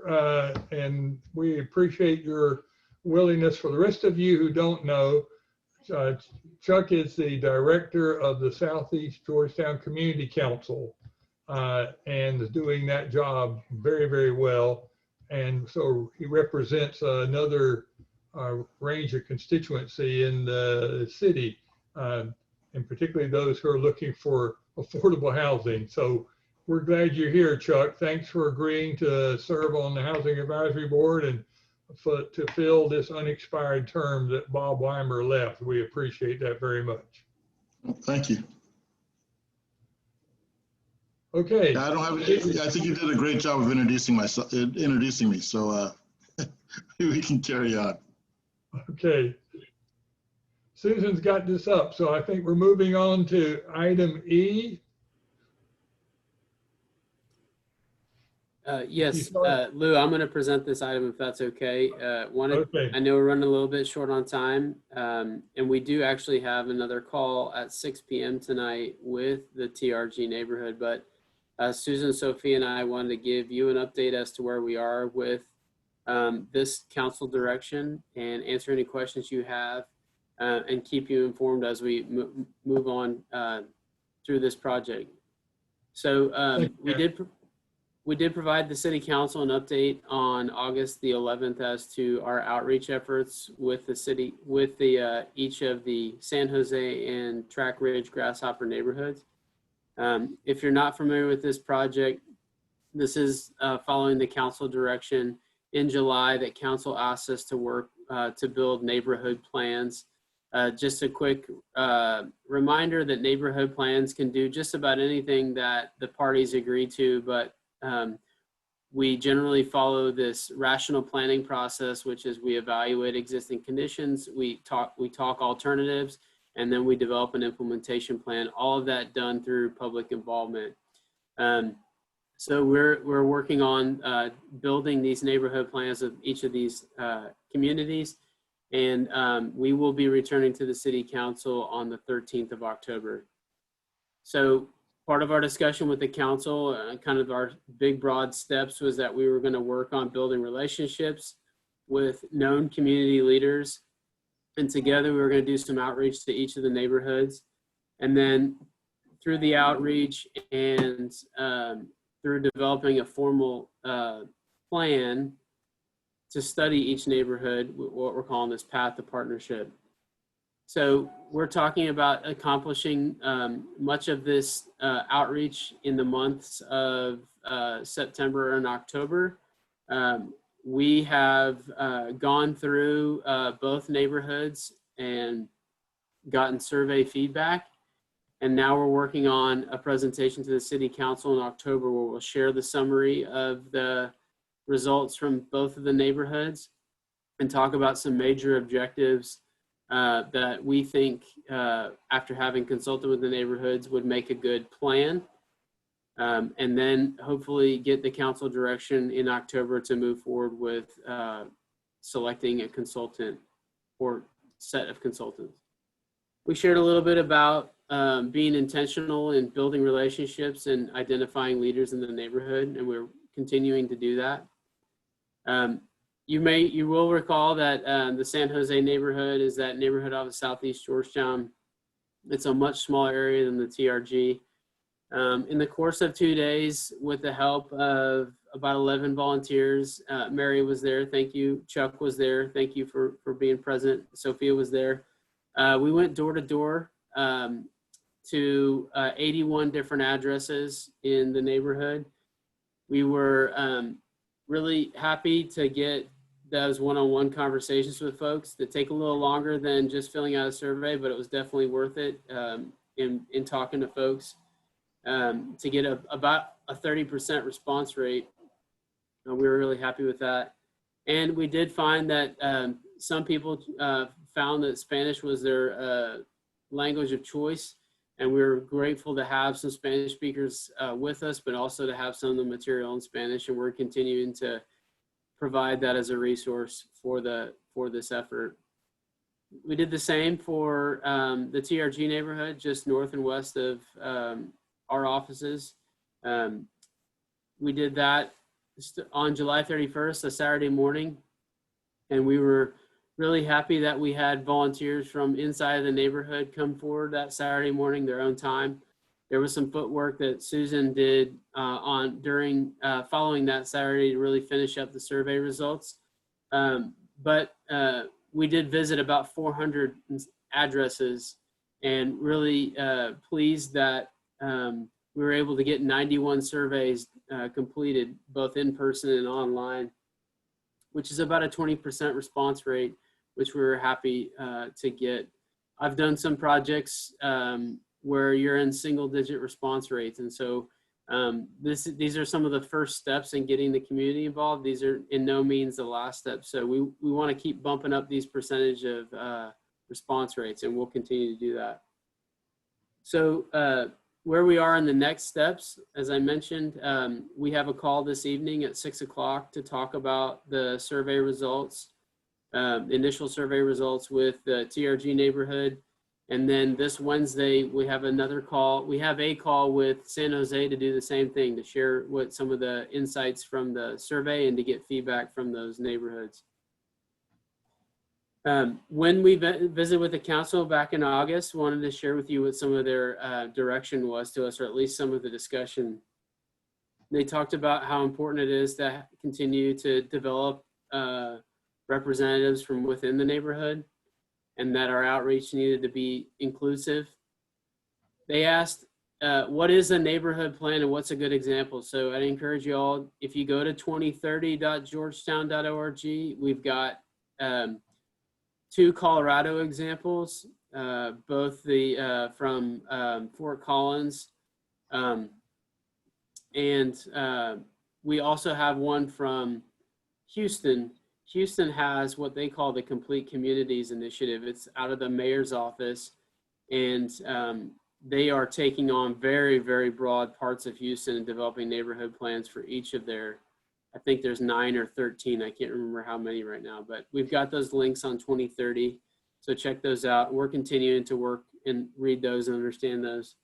and we appreciate your willingness. For the rest of you who don't know, Chuck is the director of the Southeast Georgetown Community Council and is doing that job very, very well. And so he represents another range of constituency in the city, and particularly those who are looking for affordable housing. So we're glad you're here, Chuck. Thanks for agreeing to serve on the Housing Advisory Board and to fill this unexpired term that Bob Weimer left. We appreciate that very much. Well, thank you. Okay. Yeah, I think you did a great job of introducing me. So we can carry on. Okay. Susan's got this up, so I think we're moving on to item E. Yes, Lou, I'm going to present this item if that's okay. Okay. I know we're running a little bit short on time, and we do actually have another call at 6 p.m. tonight with the TRG neighborhood, but Susan, Sophie, and I wanted to give you an update as to where we are with this council direction and answer any questions you have and keep you informed as we move on through this project. So we did provide the city council an update on August the 11th as to our outreach efforts with the city, with the each of the San Jose and Track Ridge Grasshopper neighborhoods. If you're not familiar with this project, this is following the council direction in July that council asked us to work to build neighborhood plans. Just a quick reminder that neighborhood plans can do just about anything that the parties agree to, but we generally follow this rational planning process, which is we evaluate existing conditions, we talk alternatives, and then we develop an implementation plan, all of that done through public involvement. So we're working on building these neighborhood plans of each of these communities, and we will be returning to the city council on the 13th of October. So part of our discussion with the council, kind of our big broad steps, was that we were going to work on building relationships with known community leaders, and together we were going to do some outreach to each of the neighborhoods, and then through the outreach and through developing a formal plan to study each neighborhood, what we're calling this path to partnership. So we're talking about accomplishing much of this outreach in the months of September and October. We have gone through both neighborhoods and gotten survey feedback. And now we're working on a presentation to the city council in October where we'll share the summary of the results from both of the neighborhoods and talk about some major objectives that we think, after having consulted with the neighborhoods, would make a good plan. And then hopefully get the council direction in October to move forward with selecting a consultant or set of consultants. We shared a little bit about being intentional in building relationships and identifying leaders in the neighborhood, and we're continuing to do that. You will recall that the San Jose neighborhood is that neighborhood off of Southeast Georgetown. It's a much smaller area than the TRG. In the course of 2 days, with the help of about 11 volunteers, Mary was there. Thank you. Chuck was there. Thank you for being present. Sophia was there. We went door to door to 81 different addresses in the neighborhood. We were really happy to get those one-on-one conversations with folks that take a little longer than just filling out a survey, but it was definitely worth it in talking to folks to get about a 30% response rate. We were really happy with that. And we did find that some people found that Spanish was their language of choice. And we were grateful to have some Spanish speakers with us, but also to have some of the material in Spanish. And we're continuing to provide that as a resource for this effort. We did the same for the TRG neighborhood, just north and west of our offices. We did that on July 31st, a Saturday morning. And we were really happy that we had volunteers from inside of the neighborhood come forward that Saturday morning, their own time. There was some footwork that Susan did following that Saturday to really finish up the survey results. But we did visit about 400 addresses and really pleased that we were able to get 91 surveys completed, both in person and online, which is about a 20% response rate, which we were happy to get. I've done some projects where you're in single-digit response rates, and so these are some of the first steps in getting the community involved. These are in no means the last step. So we want to keep bumping up these percentage of response rates, and we'll continue to do that. So where we are in the next steps, as I mentioned, we have a call this evening at 6 o'clock to talk about the survey results, initial survey results with the TRG neighborhood. And then this Wednesday, we have another call. We have a call with San Jose to do the same thing, to share what some of the insights from the survey and to get feedback from those neighborhoods. When we visited with the council back in August, wanted to share with you what some of their direction was to us, or at least some of the discussion. They talked about how important it is to continue to develop representatives from within the neighborhood, and that our outreach needed to be inclusive. They asked, what is a neighborhood plan and what's a good example? So I'd encourage you all, if you go to 2030.georgetown.org, we've got 2 Colorado examples, both from Fort Collins, and we also have one from Houston. Houston has what they call the Complete Communities Initiative. It's out of the mayor's office, and they are taking on very, very broad parts of Houston and developing neighborhood plans for each of their, I think there's 9 or 13. I can't remember how many right now, but we've got those links on 2030. So check those out. We're continuing to work and read those and understand those.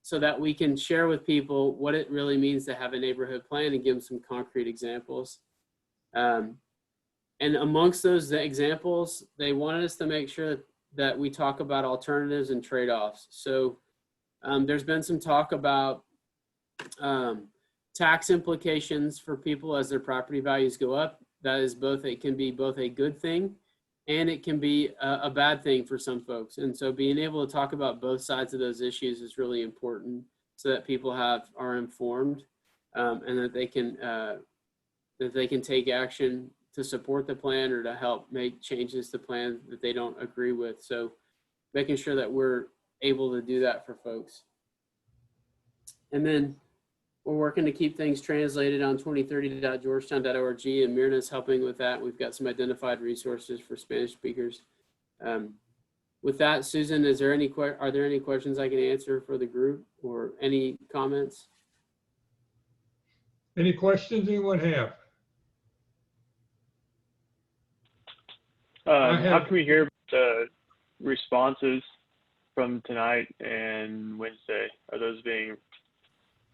So that we can share with people what it really means to have a neighborhood plan and give them some concrete examples. And amongst those examples, they wanted us to make sure that we talk about alternatives and trade-offs. So there's been some talk about tax implications for people as their property values go up. That is it can be both a good thing and it can be a bad thing for some folks. And so being able to talk about both sides of those issues is really important so that people are informed and that they can take action to support the plan or to help make changes to plans that they don't agree with. So making sure that we're able to do that for folks. And then we're working to keep things translated on 2030.georgetown.org, and Myrna's helping with that. We've got some identified resources for Spanish speakers. With that, Susan, are there any questions I can answer for the group or any comments? Any questions anyone have? How can we hear the responses from tonight and Wednesday?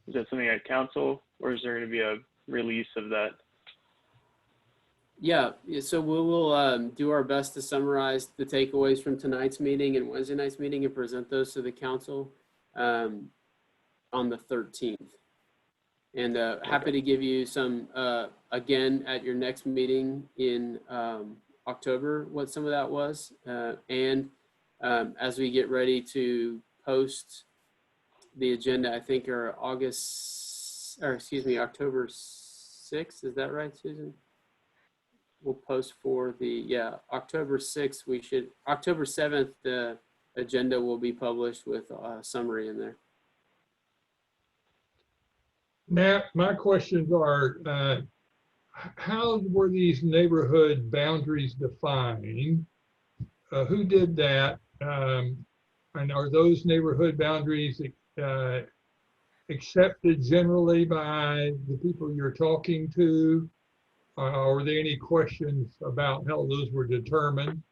Is that something at council, or is there going to be a release of that? Yeah, so we will do our best to summarize the takeaways from tonight's meeting and Wednesday night's meeting and present those to the council on the 13th. And happy to give you some, again, at your next meeting in October, what some of that was. And as we get ready to post the agenda, I think are October 6th. Is that right, Susan? We'll post for October 6th. October 7th, the agenda will be published with a summary in there. Nat, my questions are, how were these neighborhood boundaries defined? Who did that? And are those neighborhood boundaries accepted generally by the people you're talking to? Are there any questions about how those were determined?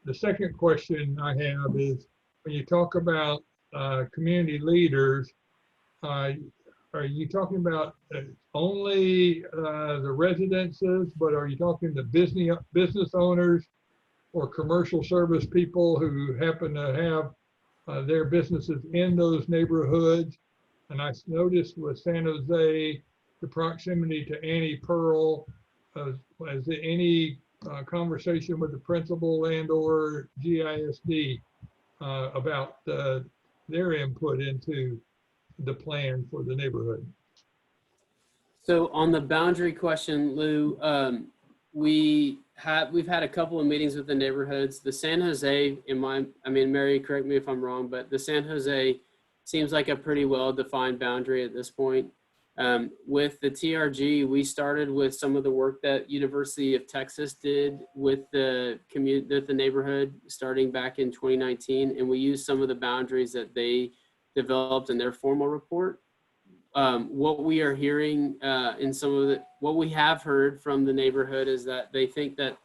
The second question I have is, when you talk about community leaders, are you talking about only the residences, but are you talking to business owners or commercial service people who happen to have their businesses in those neighborhoods? And I noticed with San Jose, the proximity to Annie Pearl, is there any conversation with the principal and or GISD about their input into the plan for the neighborhood? So on the boundary question, Lou, we've had a couple of meetings with the neighborhoods. The San Jose, Mary, correct me if I'm wrong, but the San Jose seems like a pretty well-defined boundary at this point. With the TRG, we started with some of the work that University of Texas did with the neighborhood starting back in 2019, and we used some of the boundaries that they developed in their formal report. What we are hearing what we have heard from the neighborhood is that they think that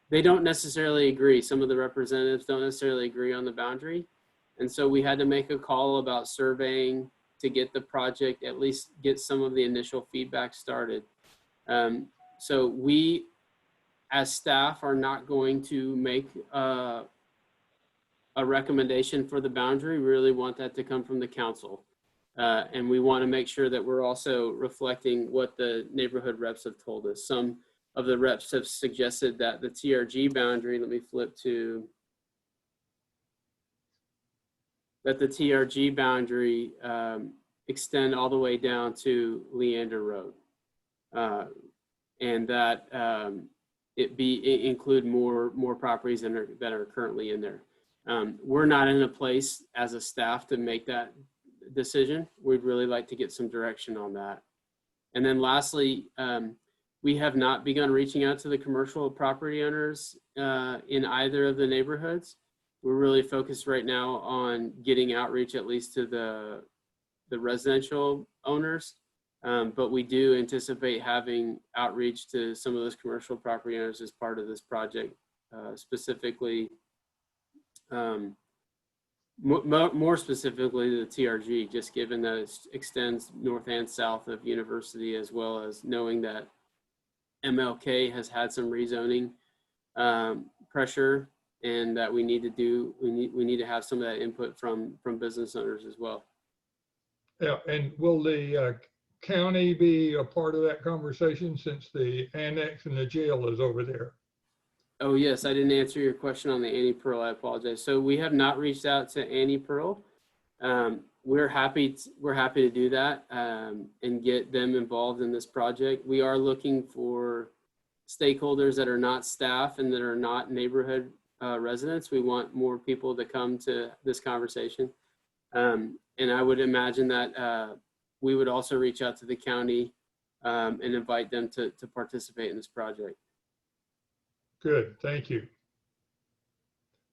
they don't necessarily agree. Some of the representatives don't necessarily agree on the boundary. And so we had to make a call about surveying to get the project, at least get some of the initial feedback started. So we, as staff, are not going to make a recommendation for the boundary. We really want that to come from the council. And we want to make sure that we're also reflecting what the neighborhood reps have told us. Some of the reps have suggested that the TRG boundary, let me flip to, that the TRG boundary extend all the way down to Leander Road. And that it include more properties that are currently in there. We're not in a place as a staff to make that decision. We'd really like to get some direction on that. And then lastly, we have not begun reaching out to the commercial property owners in either of the neighborhoods. We're really focused right now on getting outreach at least to the residential owners. But we do anticipate having outreach to some of those commercial property owners as part of this project, specifically, more specifically the TRG, just given that it extends north and south of University, as well as knowing that MLK has had some rezoning pressure, and that we need to have some of that input from business owners as well. Yeah, and will the county be a part of that conversation since the annex and the jail is over there? Oh yes, I didn't answer your question on the Annie Pearl. I apologize. So we have not reached out to Annie Pearl. We're happy to do that and get them involved in this project. We are looking for stakeholders that are not staff and that are not neighborhood residents. We want more people to come to this conversation. And I would imagine that we would also reach out to the county and invite them to participate in this project. Good, thank you.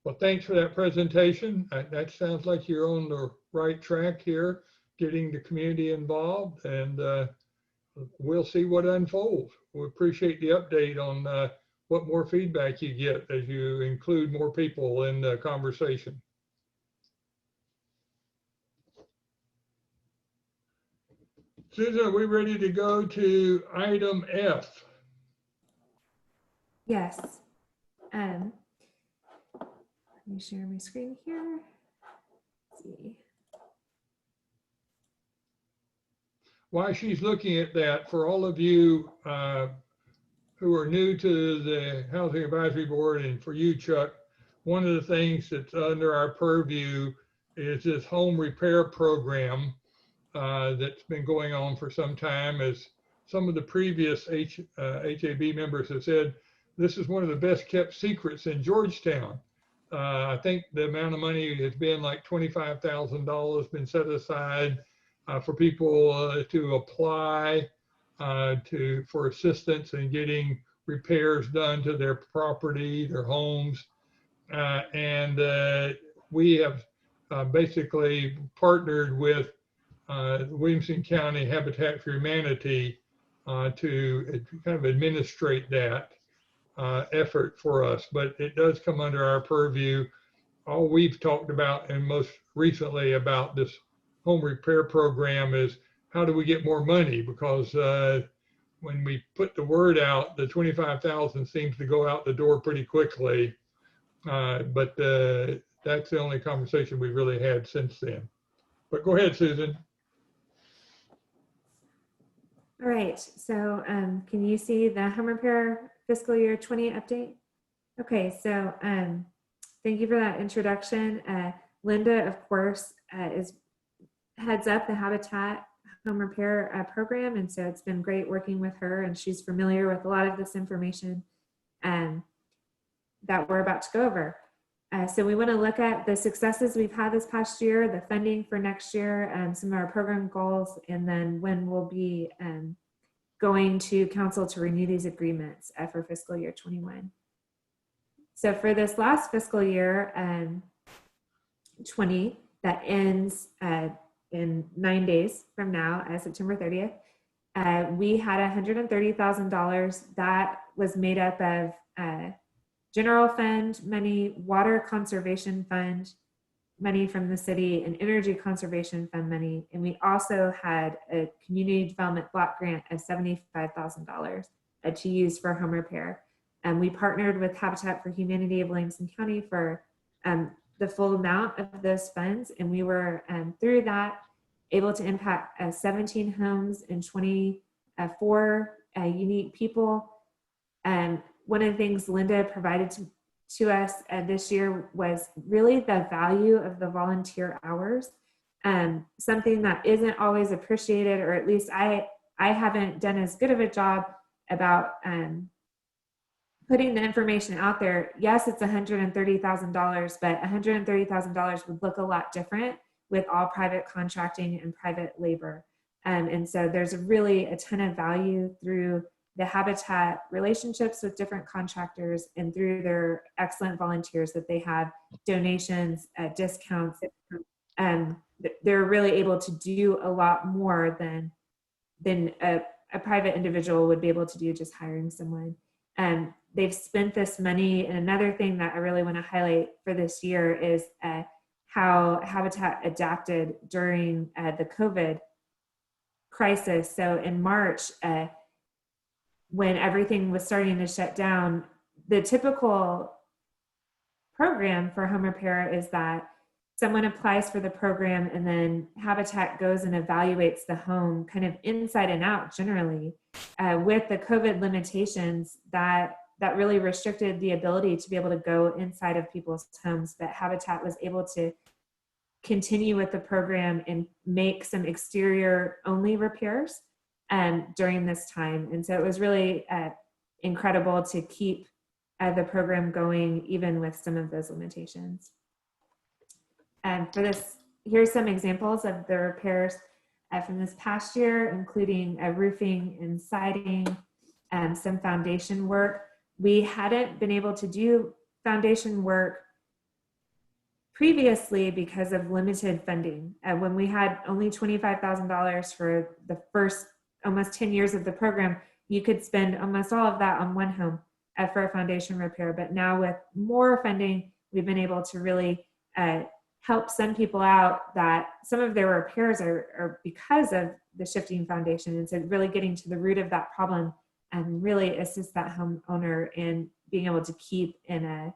Well, thanks for that presentation. That sounds like you're on the right track here, getting the community involved, and we'll see what unfolds. We appreciate the update on what more feedback you get as you include more people in the conversation. Susan, are we ready to go to item F? Yes. Let me share my screen here. Let's see. While she's looking at that, for all of you who are new to the Housing Advisory Board, and for you, Chuck, one of the things that's under our purview is this home repair program that's been going on for some time. As some of the previous HAB members have said, this is one of the best kept secrets in Georgetown. I think the amount of money has been like $25,000 been set aside for people to apply for assistance in getting repairs done to their property, their homes. And we have basically partnered with Williamson County Habitat for Humanity to kind of administrate that effort for us, but it does come under our purview. All we've talked about, and most recently about this home repair program, is how do we get more money? Because when we put the word out, the 25,000 seems to go out the door pretty quickly. But that's the only conversation we've really had since then. But go ahead, Susan. All right, so can you see the home repair fiscal year 20 update? Okay, so thank you for that introduction. Linda, of course, heads up the Habitat home repair program, and so it's been great working with her, and she's familiar with a lot of this information that we're about to go over. So we want to look at the successes we've had this past year, the funding for next year, some of our program goals, and then when we'll be going to council to renew these agreements for fiscal year 21. So for this last fiscal year 20 that ends in 9 days from now, September 30th, we had $130,000 that was made up of general fund money, water conservation fund money from the city, and energy conservation fund money. And we also had a community development block grant of $75,000 to use for home repair. And we partnered with Habitat for Humanity of Williamson County for the full amount of those funds. And we were, through that, able to impact 17 homes and 24 unique people. And one of the things Linda provided to us this year was really the value of the volunteer hours. Something that isn't always appreciated, or at least I haven't done as good of a job about putting the information out there. Yes, it's $130,000, but $130,000 would look a lot different with all private contracting and private labor. And so there's really a ton of value through the Habitat relationships with different contractors and through their excellent volunteers that they have, donations, discounts. They're really able to do a lot more than a private individual would be able to do just hiring someone. They've spent this money. And another thing that I really want to highlight for this year is how Habitat adapted during the COVID crisis. So in March, when everything was starting to shut down, the typical program for home repair is that someone applies for the program and then Habitat goes and evaluates the home kind of inside and out generally. With the COVID limitations, that really restricted the ability to be able to go inside of people's homes, but Habitat was able to continue with the program and make some exterior only repairs during this time. And so it was really incredible to keep the program going even with some of those limitations. And for this, here's some examples of the repairs from this past year, including roofing and siding, some foundation work. We hadn't been able to do foundation work previously because of limited funding. When we had only $25,000 for the first almost 10 years of the program, you could spend almost all of that on one home for a foundation repair. But now with more funding, we've been able to really help some people out that some of their repairs are because of the shifting foundation. And so really getting to the root of that problem and really assist that homeowner in being able to keep their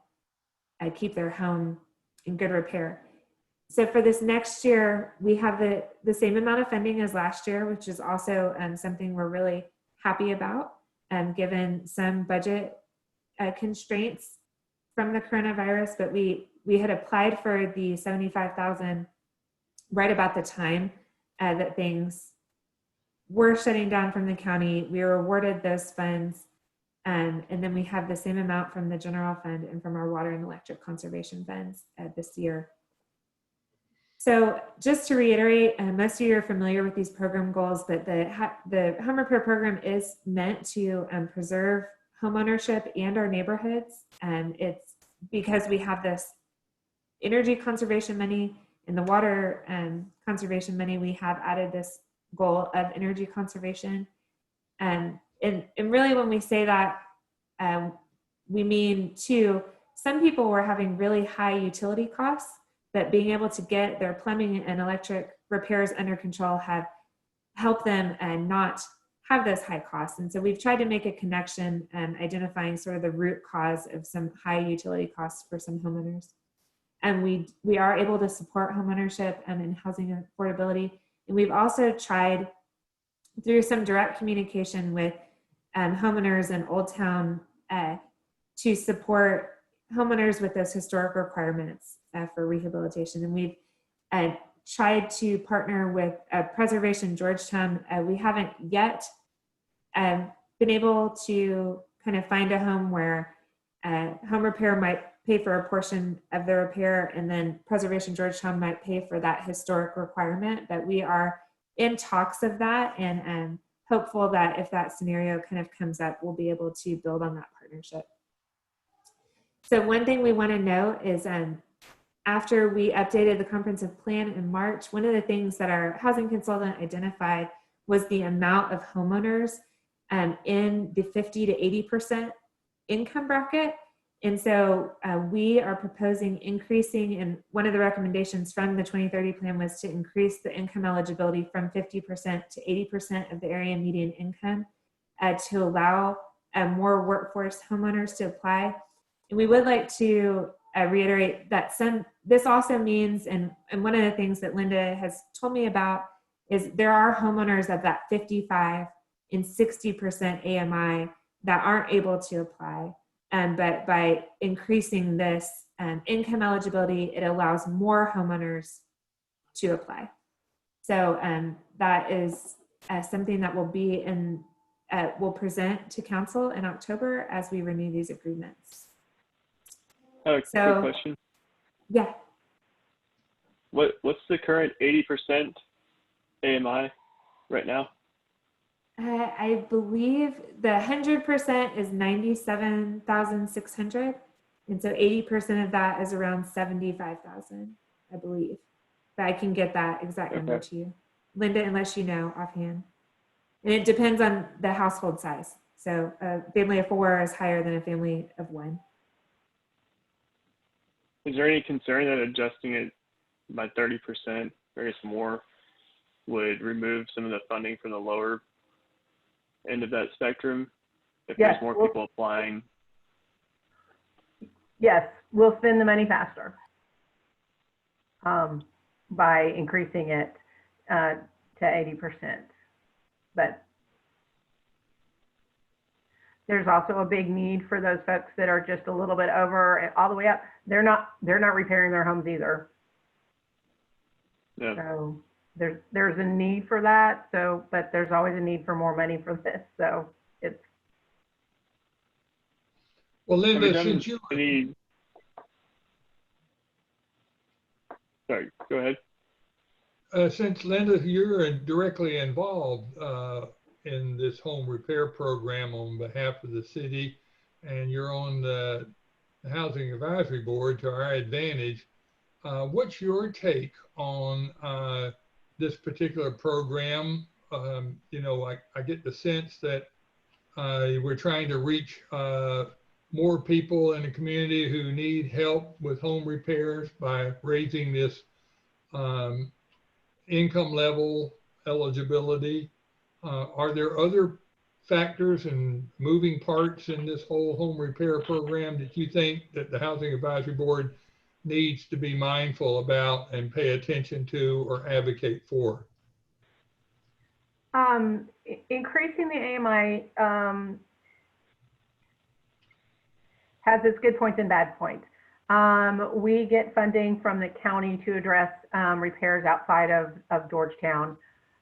home in good repair. So for this next year, we have the same amount of funding as last year, which is also something we're really happy about, given some budget constraints from the coronavirus. But we had applied for the $75,000 right about the time that things were shutting down from the county. We were awarded those funds. And then we have the same amount from the general fund and from our water and electric conservation funds this year. So just to reiterate, most of you are familiar with these program goals, but the home repair program is meant to preserve homeownership and our neighborhoods. And it's because we have this energy conservation money and the water conservation money, we have added this goal of energy conservation. And really when we say that, we mean too, some people were having really high utility costs, but being able to get their plumbing and electric repairs under control have helped them and not have those high costs. And so we've tried to make a connection and identifying sort of the root cause of some high utility costs for some homeowners. And we are able to support homeownership and housing affordability. And we've also tried through some direct communication with homeowners in Old Town to support homeowners with those historic requirements for rehabilitation. And we've tried to partner with Preservation Georgetown. We haven't yet been able to kind of find a home where home repair might pay for a portion of the repair and then Preservation Georgetown might pay for that historic requirement. But we are in talks of that and hopeful that if that scenario kind of comes up, we'll be able to build on that partnership. So one thing we want to note is after we updated the comprehensive plan in March, one of the things that our housing consultant identified was the amount of homeowners in the 50 to 80% income bracket. And so we are proposing increasing, and one of the recommendations from the 2030 plan was to increase the income eligibility from 50% to 80% of the area median income to allow more workforce homeowners to apply. And we would like to reiterate that this also means, and one of the things that Linda has told me about is there are homeowners of that 55 and 60% AMI that aren't able to apply. But by increasing this income eligibility, it allows more homeowners to apply. So that is something that will be in, we'll present to council in October as we renew these agreements. Quick question. Yeah. What's the current 80% AMI right now? I believe the 100% is 97,600. And so 80% of that is around 75,000, I believe. But I can get that exact number to you. Linda, unless you know offhand. And it depends on the household size. So a family of 4 is higher than a family of 1. Is there any concern that adjusting it by 30%, or I guess more, would remove some of the funding from the lower end of that spectrum if there's more people applying? Yes, we'll spend the money faster by increasing it to 80%. But there's also a big need for those folks that are just a little bit over all the way up. They're not repairing their homes either. Yeah. So there's a need for that. So, but there's always a need for more money for this. So it's. Well, Linda, since you. Sorry, go ahead. Since Linda, you're directly involved in this home repair program on behalf of the city, and you're on the Housing Advisory Board to our advantage, what's your take on this particular program? You know, I get the sense that we're trying to reach more people in the community who need help with home repairs by raising this income level eligibility. Are there other factors and moving parts in this whole home repair program that you think that the Housing Advisory Board needs to be mindful about and pay attention to or advocate for? Increasing the AMI has its good points and bad points. We get funding from the county to address repairs outside of Georgetown.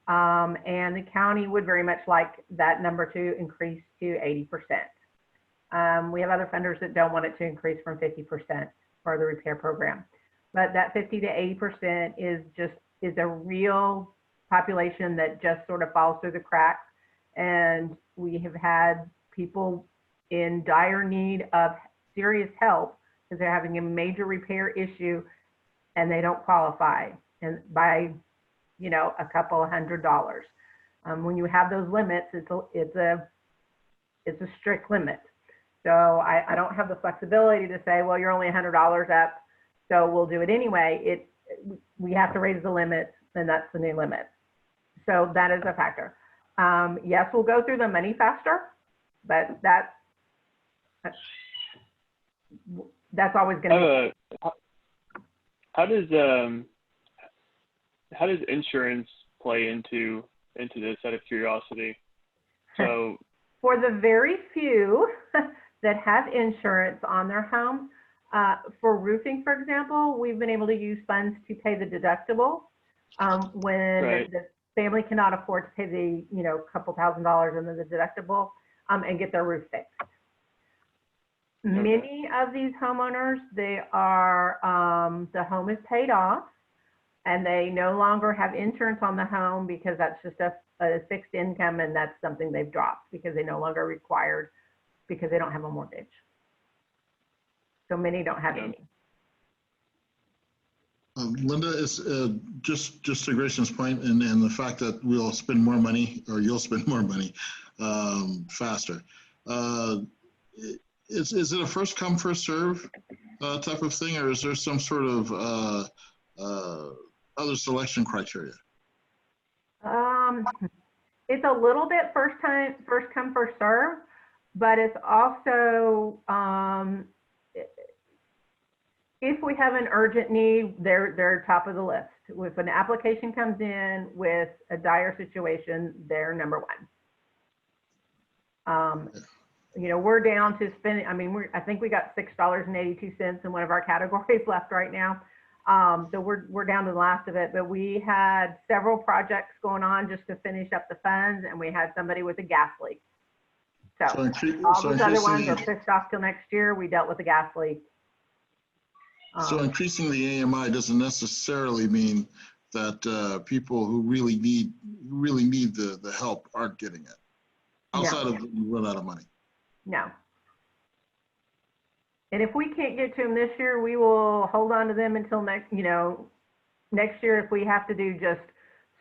And the county would very much like that number to increase to 80%. We have other funders that don't want it to increase from 50% for the repair program. But that 50 to 80% is a real population that just sort of falls through the cracks. And we have had people in dire need of serious help because they're having a major repair issue and they don't qualify, and by a couple $100. When you have those limits, it's a strict limit. So I don't have the flexibility to say, well, you're only $100 up, so we'll do it anyway. We have to raise the limit, and that's the new limit. So that is a factor. Yes, we'll go through the money faster, but that's always going to be. How does insurance play into this, out of curiosity? So for the very few that have insurance on their home, for roofing, for example, we've been able to use funds to pay the deductible when the family cannot afford to pay the couple $1,000s and then the deductible and get their roof fixed. Many of these homeowners, they are the home is paid off and they no longer have insurance on the home because that's just a fixed income, and that's something they've dropped because they no longer required because they don't have a mortgage. So many don't have any. Linda, is just to Grayson's point, and the fact that we'll spend more money, or you'll spend more money faster. Is it a first come, first serve type of thing, or is there some sort of other selection criteria? It's a little bit first come, first serve, but it's also, if we have an urgent need, they're top of the list. If an application comes in with a dire situation, they're number one. You know, we're down to spending, I mean, I think we got $6.82 in one of our categories left right now. So we're down to the last of it, but we had several projects going on just to finish up the funds, and we had somebody with a gas leak. So all those other ones are pushed off till next year. We dealt with the gas leak. So increasing the AMI doesn't necessarily mean that people who really need the help aren't getting it, outside of you run out of money. No. And if we can't get to them this year, we will hold on to them until next year. If we have to do just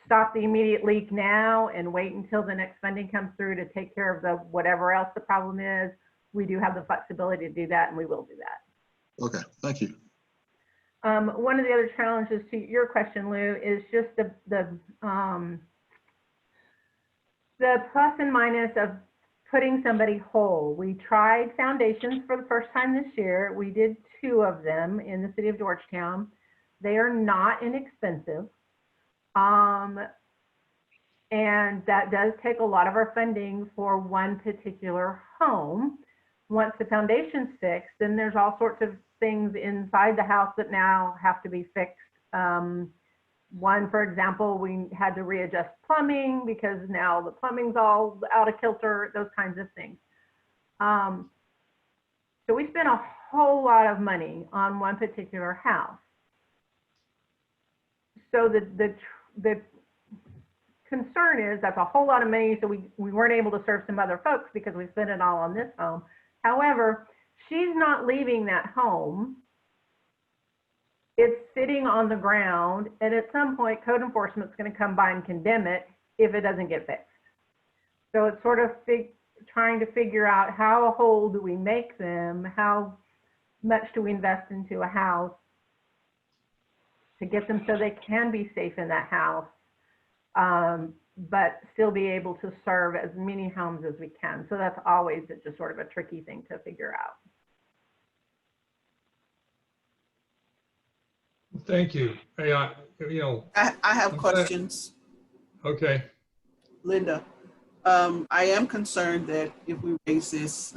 stop the immediate leak now and wait until the next funding comes through to take care of the whatever else the problem is, we do have the flexibility to do that, and we will do that. Okay, thank you. One of the other challenges to your question, Lou, is just the plus and minus of putting somebody whole. We tried foundations for the first time this year. We did 2 of them in the city of Georgetown. They are not inexpensive. And that does take a lot of our funding for one particular home. Once the foundation's fixed, then there's all sorts of things inside the house that now have to be fixed. One, for example, we had to readjust plumbing because now the plumbing's all out of kilter, those kinds of things. So we spent a whole lot of money on one particular house. So the concern is that's a whole lot of money, so we weren't able to serve some other folks because we spent it all on this home. However, she's not leaving that home. It's sitting on the ground, and at some point, code enforcement's going to come by and condemn it if it doesn't get fixed. So it's sort of trying to figure out how whole do we make them, how much do we invest into a house to get them so they can be safe in that house, but still be able to serve as many homes as we can. So that's always just sort of a tricky thing to figure out. Thank you. Hey, I have questions. Okay. Linda, I am concerned that if we raise this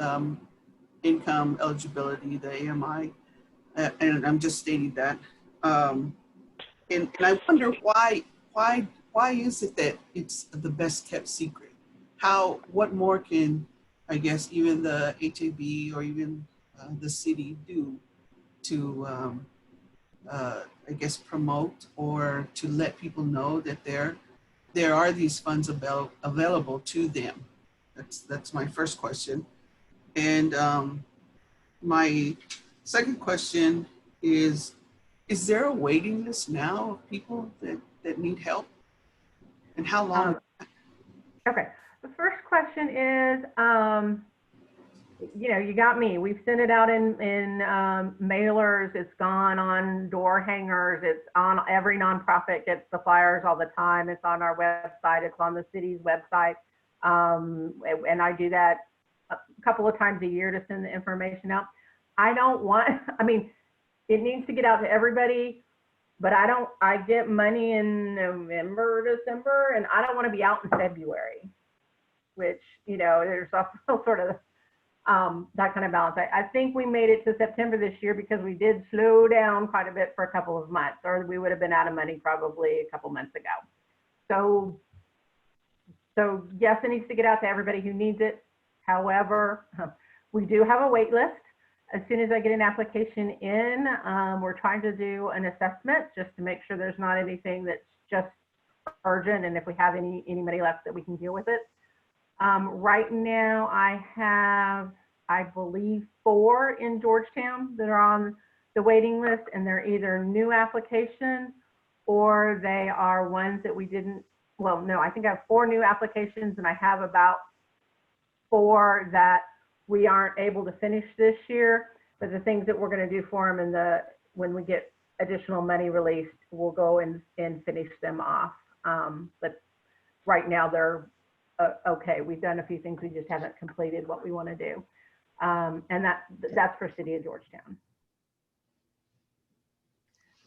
income eligibility, the AMI, and I'm just stating that, and I wonder why is it that it's the best kept secret? What more can, I guess, even the HAB or even the city do to I guess promote or to let people know that there are these funds available to them? That's my first question. And my second question is there a waiting list now of people that need help? And how long? Okay, the first question is, you got me. We've sent it out in mailers. It's gone on door hangers. It's on every nonprofit gets the flyers all the time. It's on our website. It's on the city's website. And I do that a couple of times a year to send the information out. It needs to get out to everybody, but I get money in November, December, and I don't want to be out in February, which, there's also sort of that kind of balance. I think we made it to September this year because we did slow down quite a bit for a couple of months, or we would have been out of money probably a couple months ago. So yes, it needs to get out to everybody who needs it. However, we do have a wait list. As soon as I get an application in, we're trying to do an assessment just to make sure there's not anything that's just urgent, and if we have any money left that we can deal with it. Right now I have, I believe, 4 in Georgetown that are on the waiting list, and they're either new applications or they are ones that we didn't, I think I have 4 new applications, and I have about 4 that we aren't able to finish this year, but the things that we're going to do for them when we get additional money released, we'll go and finish them off. But right now they're okay. We've done a few things. We just haven't completed what we want to do. And that's for City of Georgetown.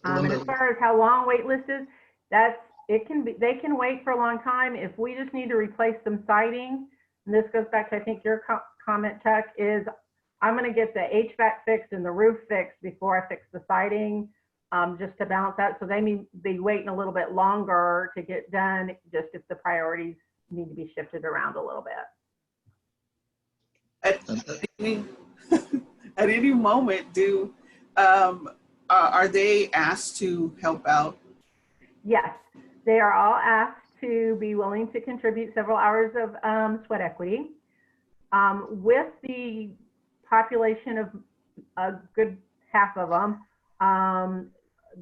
And as far as how long wait list is, they can wait for a long time. If we just need to replace some siding, and this goes back to, I think, your comment, Chuck, is I'm going to get the HVAC fixed and the roof fixed before I fix the siding, just to balance that. So they may be waiting a little bit longer to get done, just if the priorities need to be shifted around a little bit. At any moment, are they asked to help out? Yes, they are all asked to be willing to contribute several hours of sweat equity. With the population of a good half of them,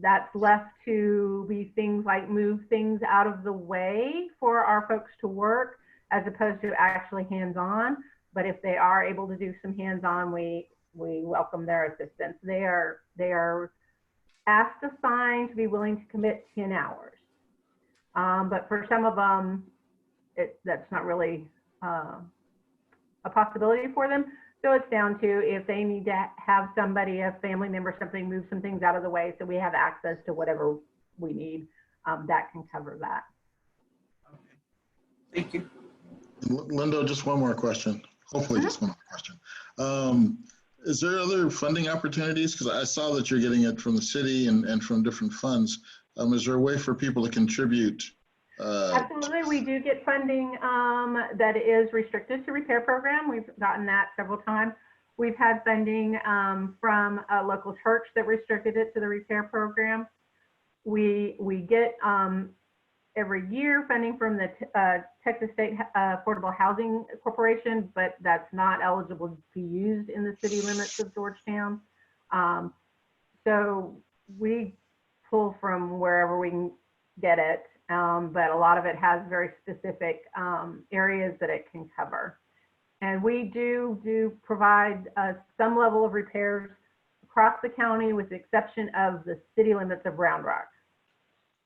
that's left to be things like move things out of the way for our folks to work, as opposed to actually hands-on. But if they are able to do some hands-on, we welcome their assistance. They are asked, assigned to be willing to commit 10 hours. But for some of them, that's not really a possibility for them. So it's down to if they need to have somebody, a family member, something, move some things out of the way so we have access to whatever we need, that can cover that. Okay. Thank you. Linda, just one more question. Hopefully just one more question. Is there other funding opportunities? Because I saw that you're getting it from the city and from different funds. Is there a way for people to contribute? Absolutely, we do get funding that is restricted to repair program. We've gotten that several times. We've had funding from a local church that restricted it to the repair program. We get every year funding from the Texas State Affordable Housing Corporation, but that's not eligible to be used in the city limits of Georgetown. So we pull from wherever we can get it, but a lot of it has very specific areas that it can cover. And we do provide some level of repairs across the county, with the exception of the city limits of Round Rock.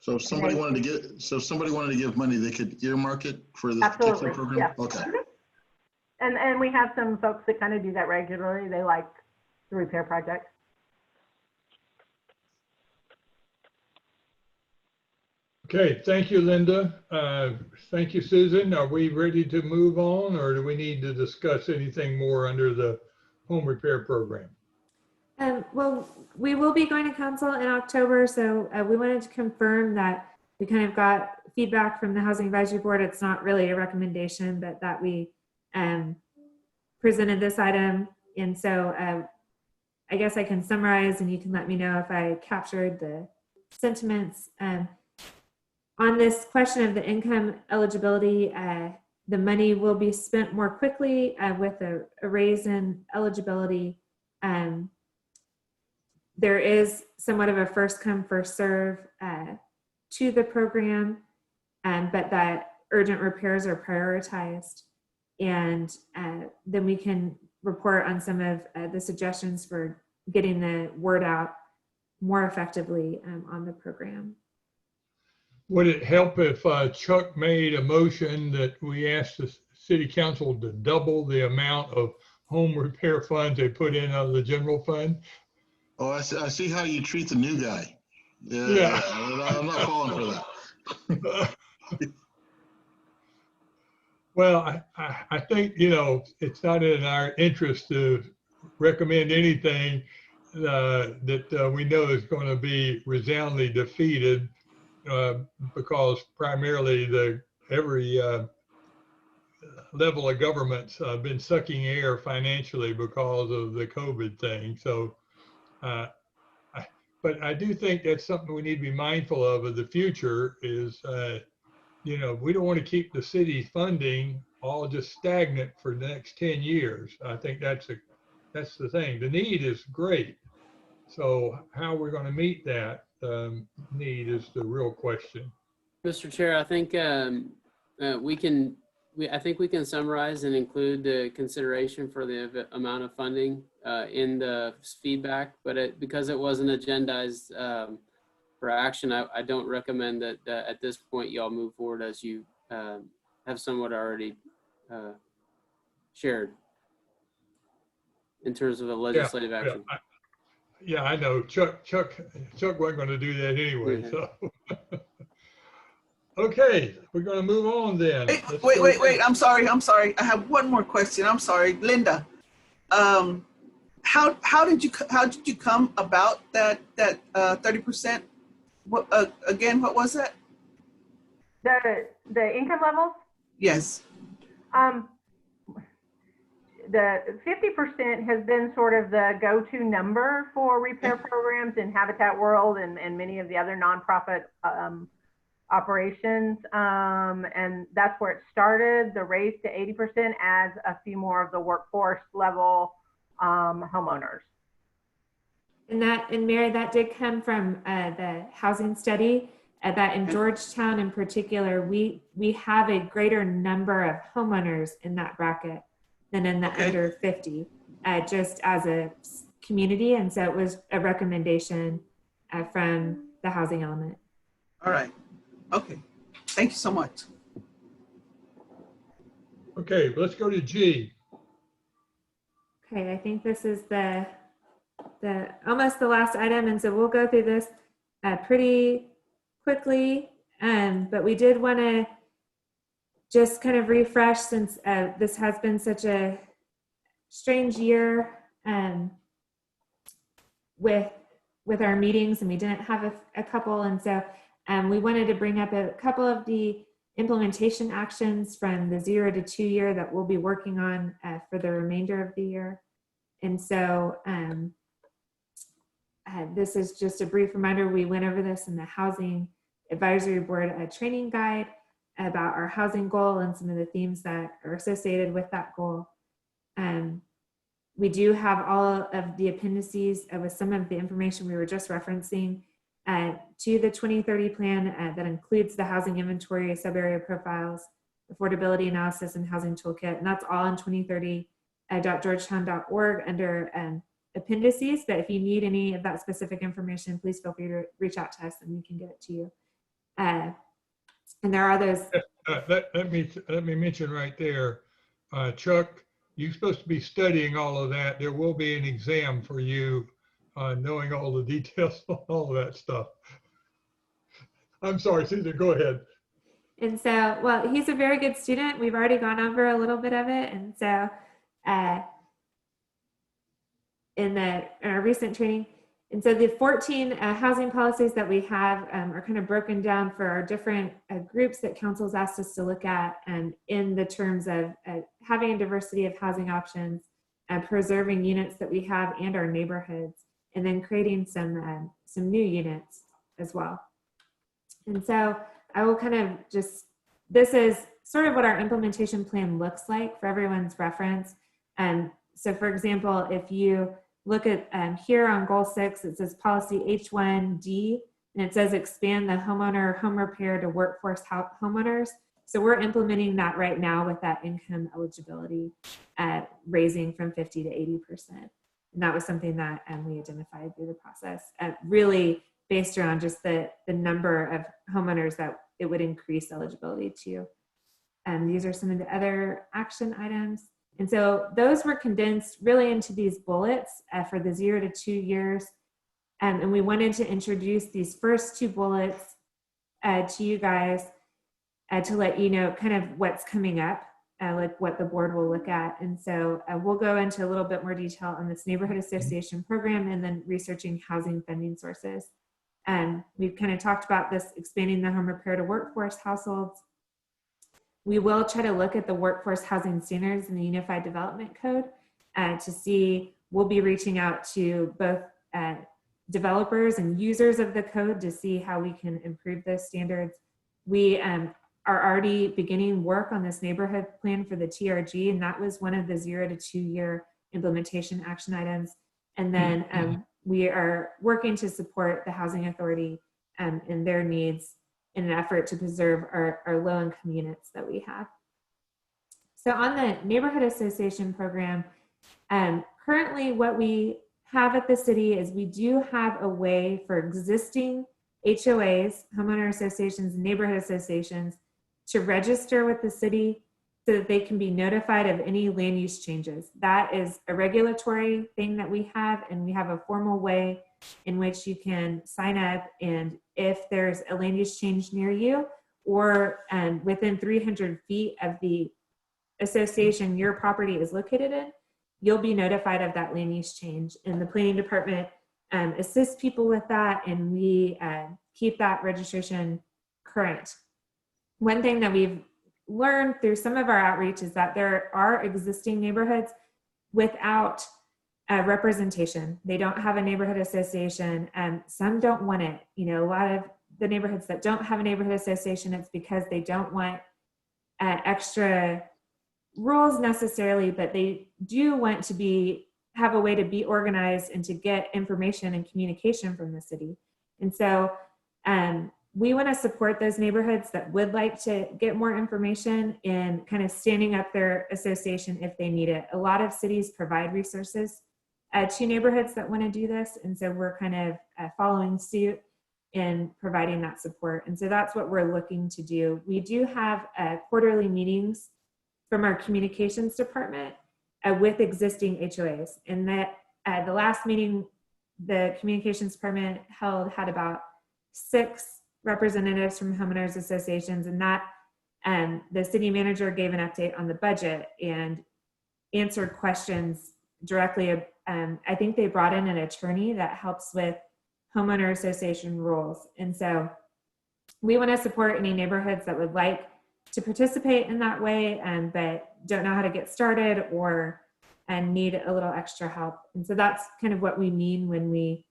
So if somebody wanted to give money, they could earmark it for this particular program? Yeah. Okay. And we have some folks that kind of do that regularly. They like the repair projects. Okay, thank you, Linda. Thank you, Susan. Are we ready to move on, or do we need to discuss anything more under the home repair program? Well, we will be going to council in October, so we wanted to confirm that we kind of got feedback from the Housing Advisory Board. It's not really a recommendation, but that we presented this item. And so I guess I can summarize and you can let me know if I captured the sentiments. On this question of the income eligibility, the money will be spent more quickly with a raise in eligibility. There is somewhat of a first come, first serve to the program, but that urgent repairs are prioritized. And then we can report on some of the suggestions for getting the word out more effectively on the program. Would it help if Chuck made a motion that we asked the city council to double the amount of home repair funds they put in out of the general fund? Oh, I see how you treat the new guy. Yeah. I'm not falling for that. Well, I think, it's not in our interest to recommend anything that we know is going to be resoundingly defeated, because primarily every level of government's been sucking air financially because of the COVID thing. So, but I do think that's something we need to be mindful of the future is, we don't want to keep the city funding all just stagnant for the next 10 years. I think that's the thing. The need is great. So how we're going to meet that need is the real question. Mr. Chair, I think we can I think we can summarize and include the consideration for the amount of funding in the feedback, but because it wasn't agendized for action, I don't recommend that at this point y'all move forward as you have somewhat already shared in terms of a legislative action. Yeah, I know. Chuck wasn't going to do that anyway. So, okay, we're going to move on then. Wait. I'm sorry. I have one more question. I'm sorry, Linda. How did you come about that 30%? What again? What was that? The income levels. Yes. The 50% has been sort of the go-to number for repair programs in Habitat World and many of the other nonprofit operations. And that's where it started. The raise to 80% adds a few more of the workforce level homeowners. And Mary, that did come from the housing study that in Georgetown in particular, we have a greater number of homeowners in that bracket than in the under 50, just as a community. And so it was a recommendation from the housing element. All right. Okay. Thank you so much. Okay, let's go to G. Okay, I think this is the almost the last item. And so we'll go through this pretty quickly. But we did want to just kind of refresh since this has been such a strange year with our meetings, and we didn't have a couple. And so we wanted to bring up a couple of the implementation actions from the 0 to 2 year that we'll be working on for the remainder of the year. And so this is just a brief reminder. We went over this in the Housing Advisory Board training guide about our housing goal and some of the themes that are associated with that goal. We do have all of the appendices with some of the information we were just referencing to the 2030 plan that includes the housing inventory, sub-area profiles, affordability analysis, and housing toolkit. And that's all on 2030.georgetown.org under appendices. But if you need any of that specific information, please feel free to reach out to us and we can get it to you. And there are those. Let me mention right there, Chuck, you're supposed to be studying all of that. There will be an exam for you, knowing all the details on all of that stuff. I'm sorry, Caesar, go ahead. And so, well, he's a very good student. We've already gone over a little bit of it. And so in our recent training, and so the 14 housing policies that we have are kind of broken down for our different groups that council's asked us to look at, and in the terms of having a diversity of housing options, preserving units that we have and our neighborhoods, and then creating some new units as well. And so I will kind of this is sort of what our implementation plan looks like for everyone's reference. So for example, if you look at here on goal 6, it says policy H1D, and it says expand the homeowner home repair to workforce homeowners. So we're implementing that right now with that income eligibility raising from 50 to 80%. And that was something that we identified through the process, really based around just the number of homeowners that it would increase eligibility to. These are some of the other action items. And so those were condensed really into these bullets for the 0 to 2 years. And we wanted to introduce these first 2 bullets to you guys to let you know kind of what's coming up, like what the board will look at. And so we'll go into a little bit more detail on this neighborhood association program and then researching housing funding sources. We've kind of talked about this expanding the home repair to workforce households. We will try to look at the workforce housing standards in the Unified Development Code to see, we'll be reaching out to both developers and users of the code to see how we can improve those standards. We are already beginning work on this neighborhood plan for the TRG, and that was one of the 0 to 2 year implementation action items. And then we are working to support the Housing Authority in their needs in an effort to preserve our low-income units that we have. So on the neighborhood association program, currently what we have at the city is we do have a way for existing HOAs, homeowner associations, neighborhood associations, to register with the city so that they can be notified of any land use changes. That is a regulatory thing that we have, and we have a formal way in which you can sign up, and if there's a land use change near you or within 300 feet of the association your property is located in, you'll be notified of that land use change. And the planning department assists people with that, and we keep that registration current. One thing that we've learned through some of our outreach is that there are existing neighborhoods without representation. They don't have a neighborhood association, and some don't want it. You know, a lot of the neighborhoods that don't have a neighborhood association, it's because they don't want extra rules necessarily, but they do want to have a way to be organized and to get information and communication from the city. And so we want to support those neighborhoods that would like to get more information in kind of standing up their association if they need it. A lot of cities provide resources to neighborhoods that want to do this. And so we're kind of following suit in providing that support. And so that's what we're looking to do. We do have quarterly meetings from our communications department with existing HOAs. And that the last meeting the communications department had about 6 representatives from homeowners associations, and that the city manager gave an update on the budget and answered questions directly. I think they brought in an attorney that helps with homeowner association rules. And so we want to support any neighborhoods that would like to participate in that way, but don't know how to get started or need a little extra help. And so that's kind of what we mean when we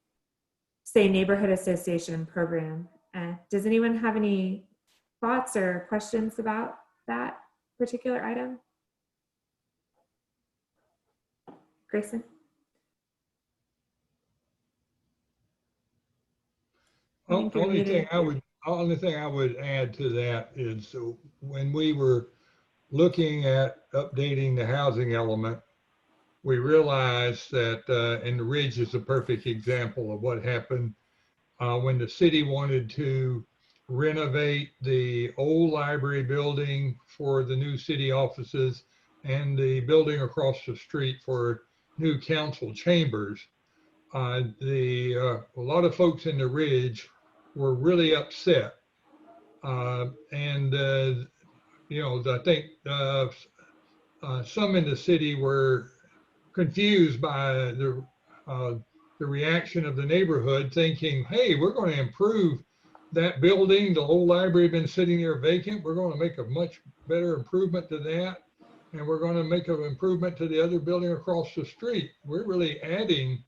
say neighborhood association program. Does anyone have any thoughts or questions about that particular item? Grayson? Well, the only thing I would add to that is when we were looking at updating the housing element, we realized that, and the Ridge is a perfect example of what happened when the city wanted to renovate the old library building for the new city offices and the building across the street for new council chambers. A lot of folks in the Ridge were really upset. You know, I think some in the city were confused by the reaction of the neighborhood, thinking, hey, we're going to improve that building. The old library had been sitting there vacant. We're going to make a much better improvement to that. And we're going to make an improvement to the other building across the street. We're really adding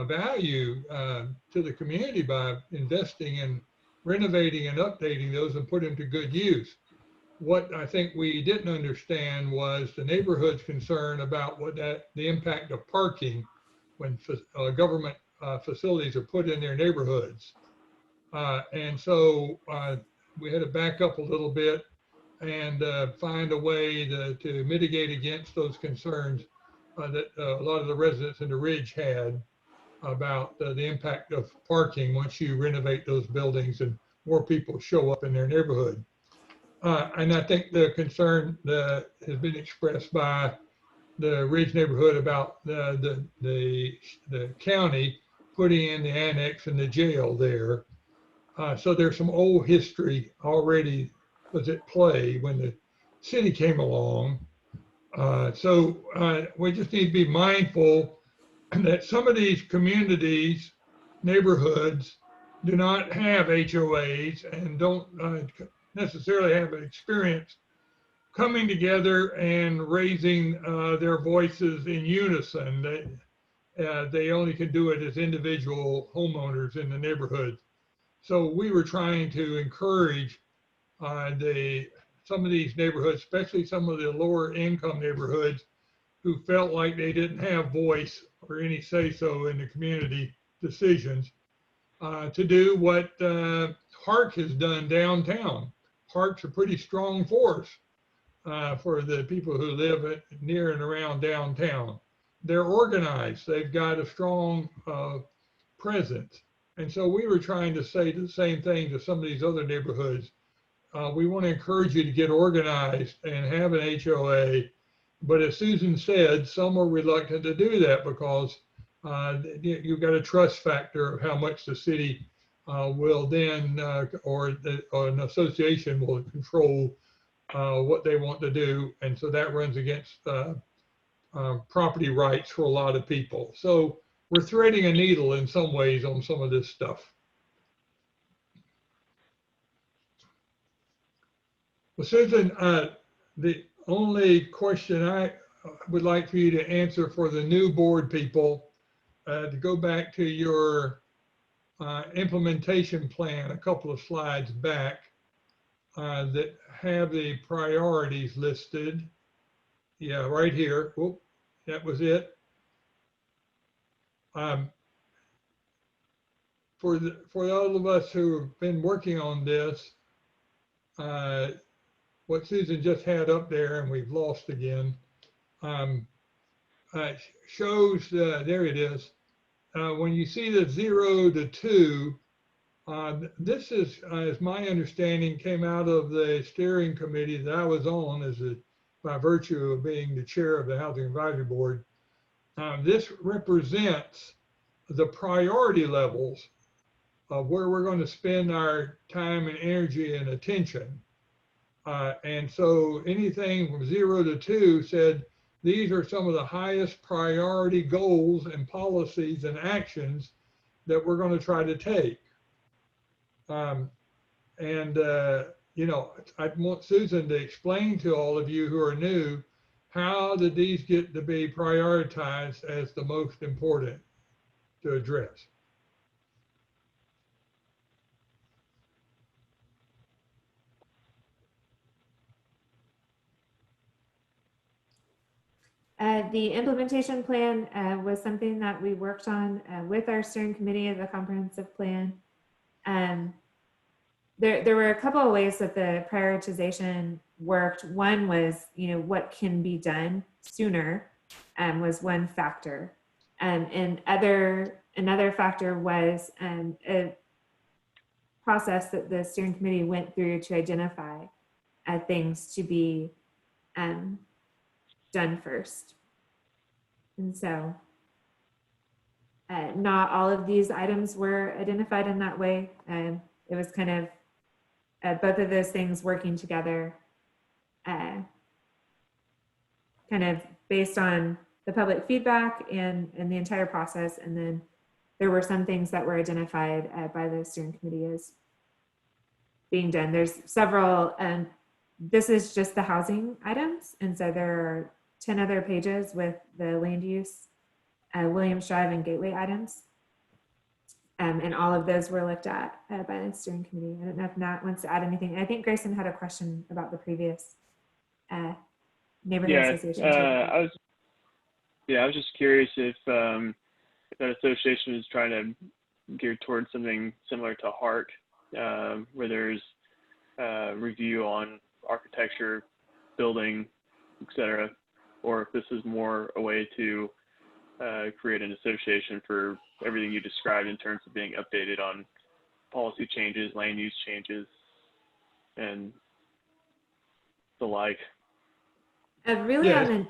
value to the community by investing in renovating and updating those and putting them to good use. What I think we didn't understand was the neighborhood's concern about the impact of parking when government facilities are put in their neighborhoods. And so we had to back up a little bit and find a way to mitigate against those concerns that a lot of the residents in the Ridge had about the impact of parking once you renovate those buildings and more people show up in their neighborhood. And I think the concern that has been expressed by the Ridge neighborhood about the county putting in the annex and the jail there. So there's some old history already was at play when the city came along. So we just need to be mindful that some of these communities, neighborhoods, do not have HOAs and don't necessarily have an experience coming together and raising their voices in unison. They only can do it as individual homeowners in the neighborhood. So we were trying to encourage some of these neighborhoods, especially some of the lower income neighborhoods, who felt like they didn't have voice or any say-so in the community decisions, to do what Hark has done downtown. Hark's a pretty strong force for the people who live near and around downtown. They're organized. They've got a strong presence. And so we were trying to say the same thing to some of these other neighborhoods. We want to encourage you to get organized and have an HOA. But as Susan said, some are reluctant to do that because you've got a trust factor of how much the city will then, or an association will control what they want to do. And so that runs against property rights for a lot of people. So we're threading a needle in some ways on some of this stuff. Well, Susan, the only question I would like for you to answer for the new board people, to go back to your implementation plan a couple of slides back that have the priorities listed. Yeah, right here. Oop, that was it. For all of us who have been working on this, what Susan just had up there and we've lost again, shows, there it is. When you see the 0 to 2, this is, as my understanding, came out of the steering committee that I was on by virtue of being the chair of the Housing Advisory Board. This represents the priority levels of where we're going to spend our time and energy and attention. And so anything from 0 to 2 said, these are some of the highest priority goals and policies and actions that we're going to try to take. You know, I want Susan to explain to all of you who are new, how did these get to be prioritized as the most important to address? The implementation plan was something that we worked on with our steering committee of the comprehensive plan. There were a couple of ways that the prioritization worked. One was, you know, what can be done sooner was one factor. And another factor was a process that the steering committee went through to identify things to be done first. And so not all of these items were identified in that way. It was kind of both of those things working together, kind of based on the public feedback and the entire process. And then there were some things that were identified by the steering committee as being done. There's several, this is just the housing items. And so there are 10 other pages with the land use, Williams Drive and Gateway items. And all of those were looked at by the steering committee. I don't know if Nat wants to add anything. I think Grayson had a question about the previous neighborhood association. I was just curious if that association is trying to gear towards something similar to HART, where there's review on architecture, building, etc., or if this is more a way to create an association for everything you described in terms of being updated on policy changes, land use changes, and the like. Really, yes.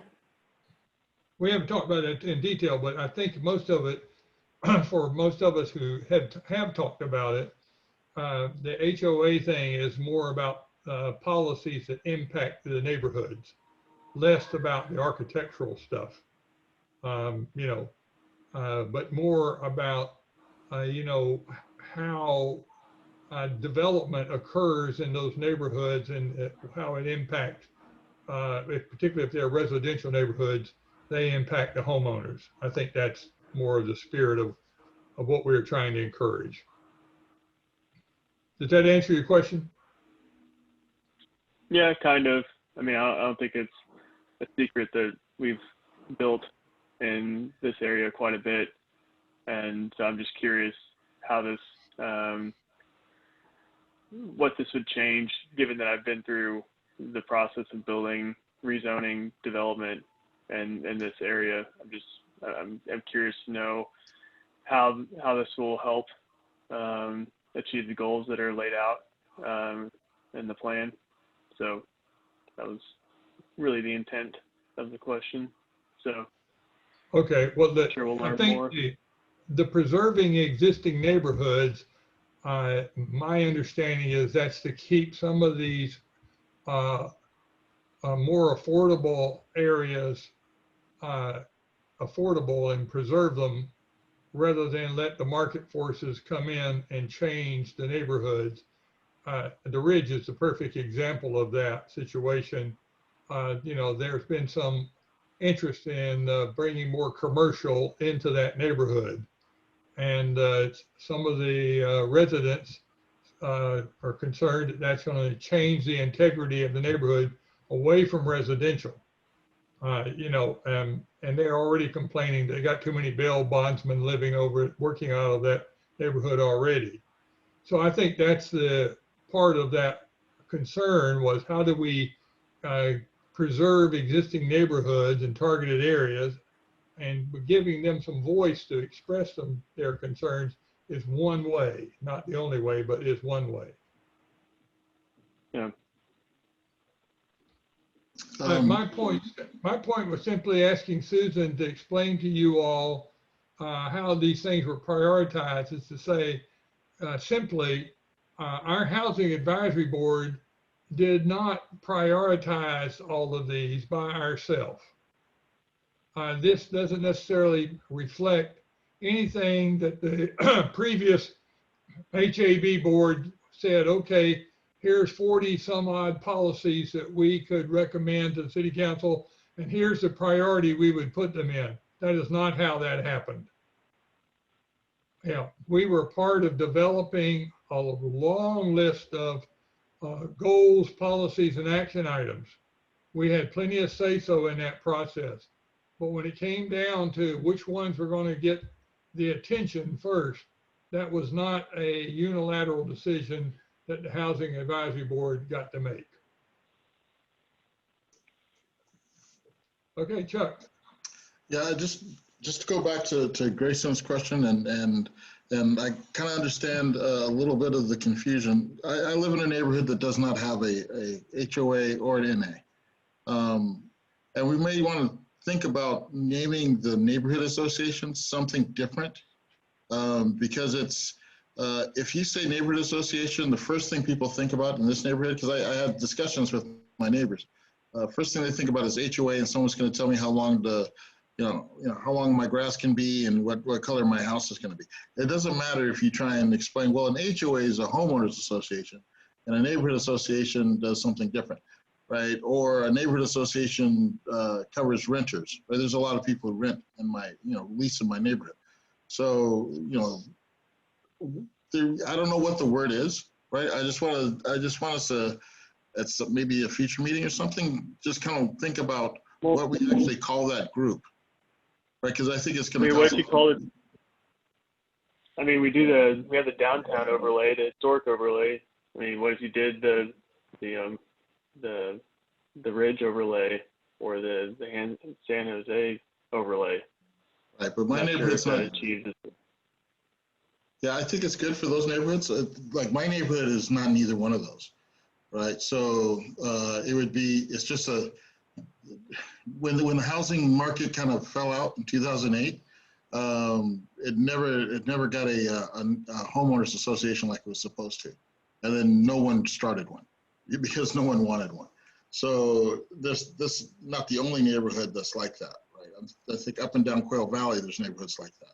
We haven't talked about it in detail, but I think most of it, for most of us who have talked about it, the HOA thing is more about policies that impact the neighborhoods, less about the architectural stuff. You know, but more about, you know, how development occurs in those neighborhoods and how it impacts, particularly if they're residential neighborhoods, they impact the homeowners. I think that's more of the spirit of what we're trying to encourage. Does that answer your question? Yeah, kind of. I mean, I don't think it's a secret that we've built in this area quite a bit, and so I'm just curious how this what this would change, given that I've been through the process of building, rezoning, development, and in this area. I'm curious to know how this will help achieve the goals that are laid out in the plan. So that was really the intent of the question. So okay, well, sure we'll I learn think more. the preserving existing neighborhoods, my understanding is that's to keep some of these more affordable areas affordable and preserve them, rather than let the market forces come in and change the neighborhoods. The Ridge is the perfect example of that situation. You know, there's been some interest in bringing more commercial into that neighborhood. And some of the residents are concerned that that's going to change the integrity of the neighborhood away from residential. You know, and they're already complaining they got too many bail bondsmen living over, working out of that neighborhood already. So I think that's the part of that concern, was how do we preserve existing neighborhoods and targeted areas, and giving them some voice to express their concerns is one way, not the only way, but is one way. Yeah. My point was simply asking Susan to explain to you all how these things were prioritized. Is to say simply, our Housing Advisory Board did not prioritize all of these by ourselves. This doesn't necessarily reflect anything that the previous HAB board said, okay, here's 40 some odd policies that we could recommend to the city council, and here's the priority we would put them in. That is not how that happened. Yeah, we were part of developing a long list of goals, policies, and action items. We had plenty of say-so in that process. But when it came down to which ones were going to get the attention first, that was not a unilateral decision that the Housing Advisory Board got to make. Okay, Chuck. Yeah, just to go back to Grayson's question, and I kind of understand a little bit of the confusion. I live in a neighborhood that does not have a HOA or an NA. And we may want to think about naming the neighborhood association something different, because it's, if you say neighborhood association, the first thing people think about in this neighborhood, because I have discussions with my neighbors, first thing they think about is HOA, and someone's going to tell me how long how long my grass can be and what color my house is going to be. It doesn't matter if you try and explain, well, an HOA is a homeowners association and a neighborhood association does something different, right? Or a neighborhood association covers renters, right? There's a lot of people who rent in my, lease in my neighborhood. So, I don't know what the word is, right? I just want us to, at maybe a future meeting or something, just kind of think about what we actually call that group, right? Because I think it's going to. What if you call it? I mean, we have the downtown overlay, the historic overlay. I mean, what if you did the Ridge overlay or the San Jose overlay? Right, but my neighborhood's not achieved. Yeah, I think it's good for those neighborhoods. Like my neighborhood is not neither one of those, right? So it's just when the housing market kind of fell out in 2008, it never got a homeowners association like it was supposed to, and then no one started one because no one wanted one. So this not the only neighborhood that's like that, right? I think up and down Quail Valley, there's neighborhoods like that.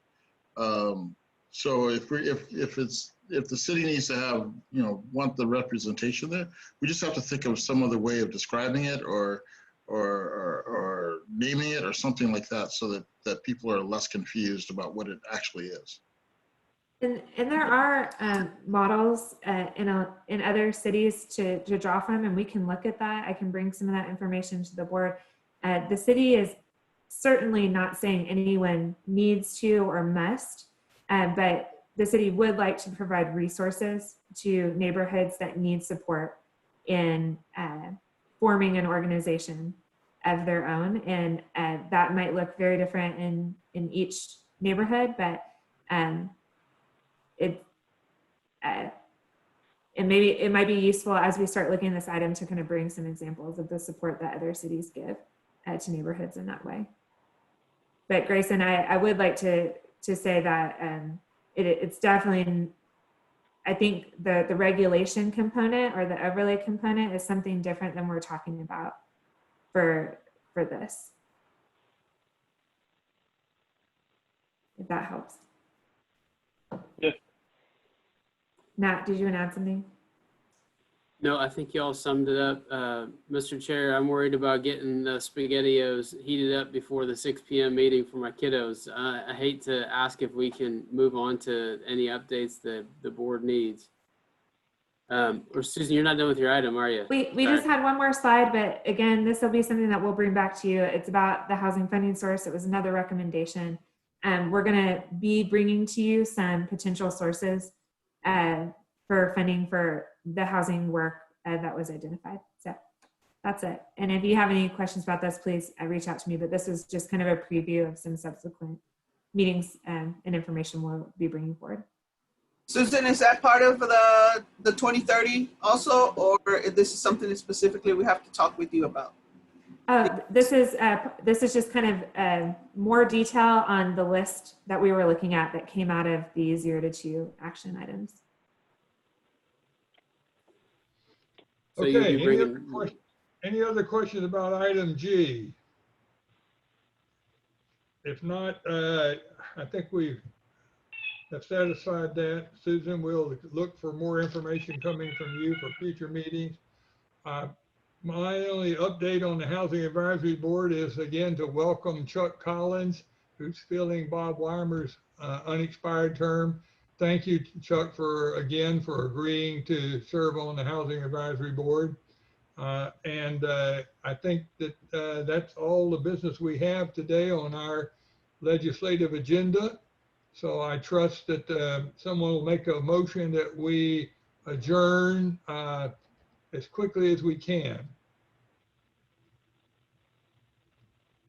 So if the city needs to have, want the representation there, we just have to think of some other way of describing it or naming it or something like that, so that people are less confused about what it actually is. And there are models in other cities to draw from, and we can look at that. I can bring some of that information to the board. The city is certainly not saying anyone needs to or must, but the city would like to provide resources to neighborhoods that need support in forming an organization of their own, and that might look very different in each neighborhood, but it might be useful as we start looking at this item to kind of bring some examples of the support that other cities give to neighborhoods in that way. But Grayson, I would like to say that it's definitely, I think the regulation component or the overlay component is something different than we're talking about for this. If that helps. Yeah. Matt, did you want to add something? No, I think y'all summed it up. Mr. Chair, I'm worried about getting the SpaghettiOs heated up before the 6 p.m. meeting for my kiddos. I hate to ask if we can move on to any updates that the board needs. Or Susan, you're not done with your item, are you? We just had one more slide, but again, this will be something that we'll bring back to you. It's about the housing funding source. It was another recommendation. We're going to be bringing to you some potential sources for funding for the housing work that was identified. So that's it. And if you have any questions about this, please reach out to me. But this is just kind of a preview of some subsequent meetings and information we'll be bringing forward. Susan, is that part of the 2030 also, or this is something that specifically we have to talk with you about? This is just kind of more detail on the list that we were looking at that came out of the 0 to 2 action items. So Okay, bringing... any other questions about item G? If not, I think we have satisfied that. Susan, we'll look for more information coming from you for future meetings. My only update on the Housing Advisory Board is again to welcome Chuck Collins, who's filling Bob Weimer's unexpired term. Thank you, Chuck, for agreeing to serve on the Housing Advisory Board. And I think that that's all the business we have today on our legislative agenda. So I trust that someone will make a motion that we adjourn as quickly as we can.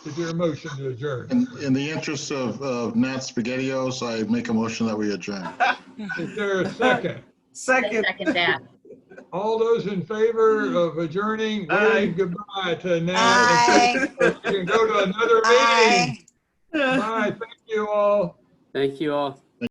Is there a motion to adjourn? In the interest of Nat SpaghettiOs, I make a motion that we adjourn. Is there a second? Second. Second that. All those in favor of adjourning, wave goodbye to Nat. Aye. We can go to another meeting. Aye. Bye. Thank you all. Thank you all.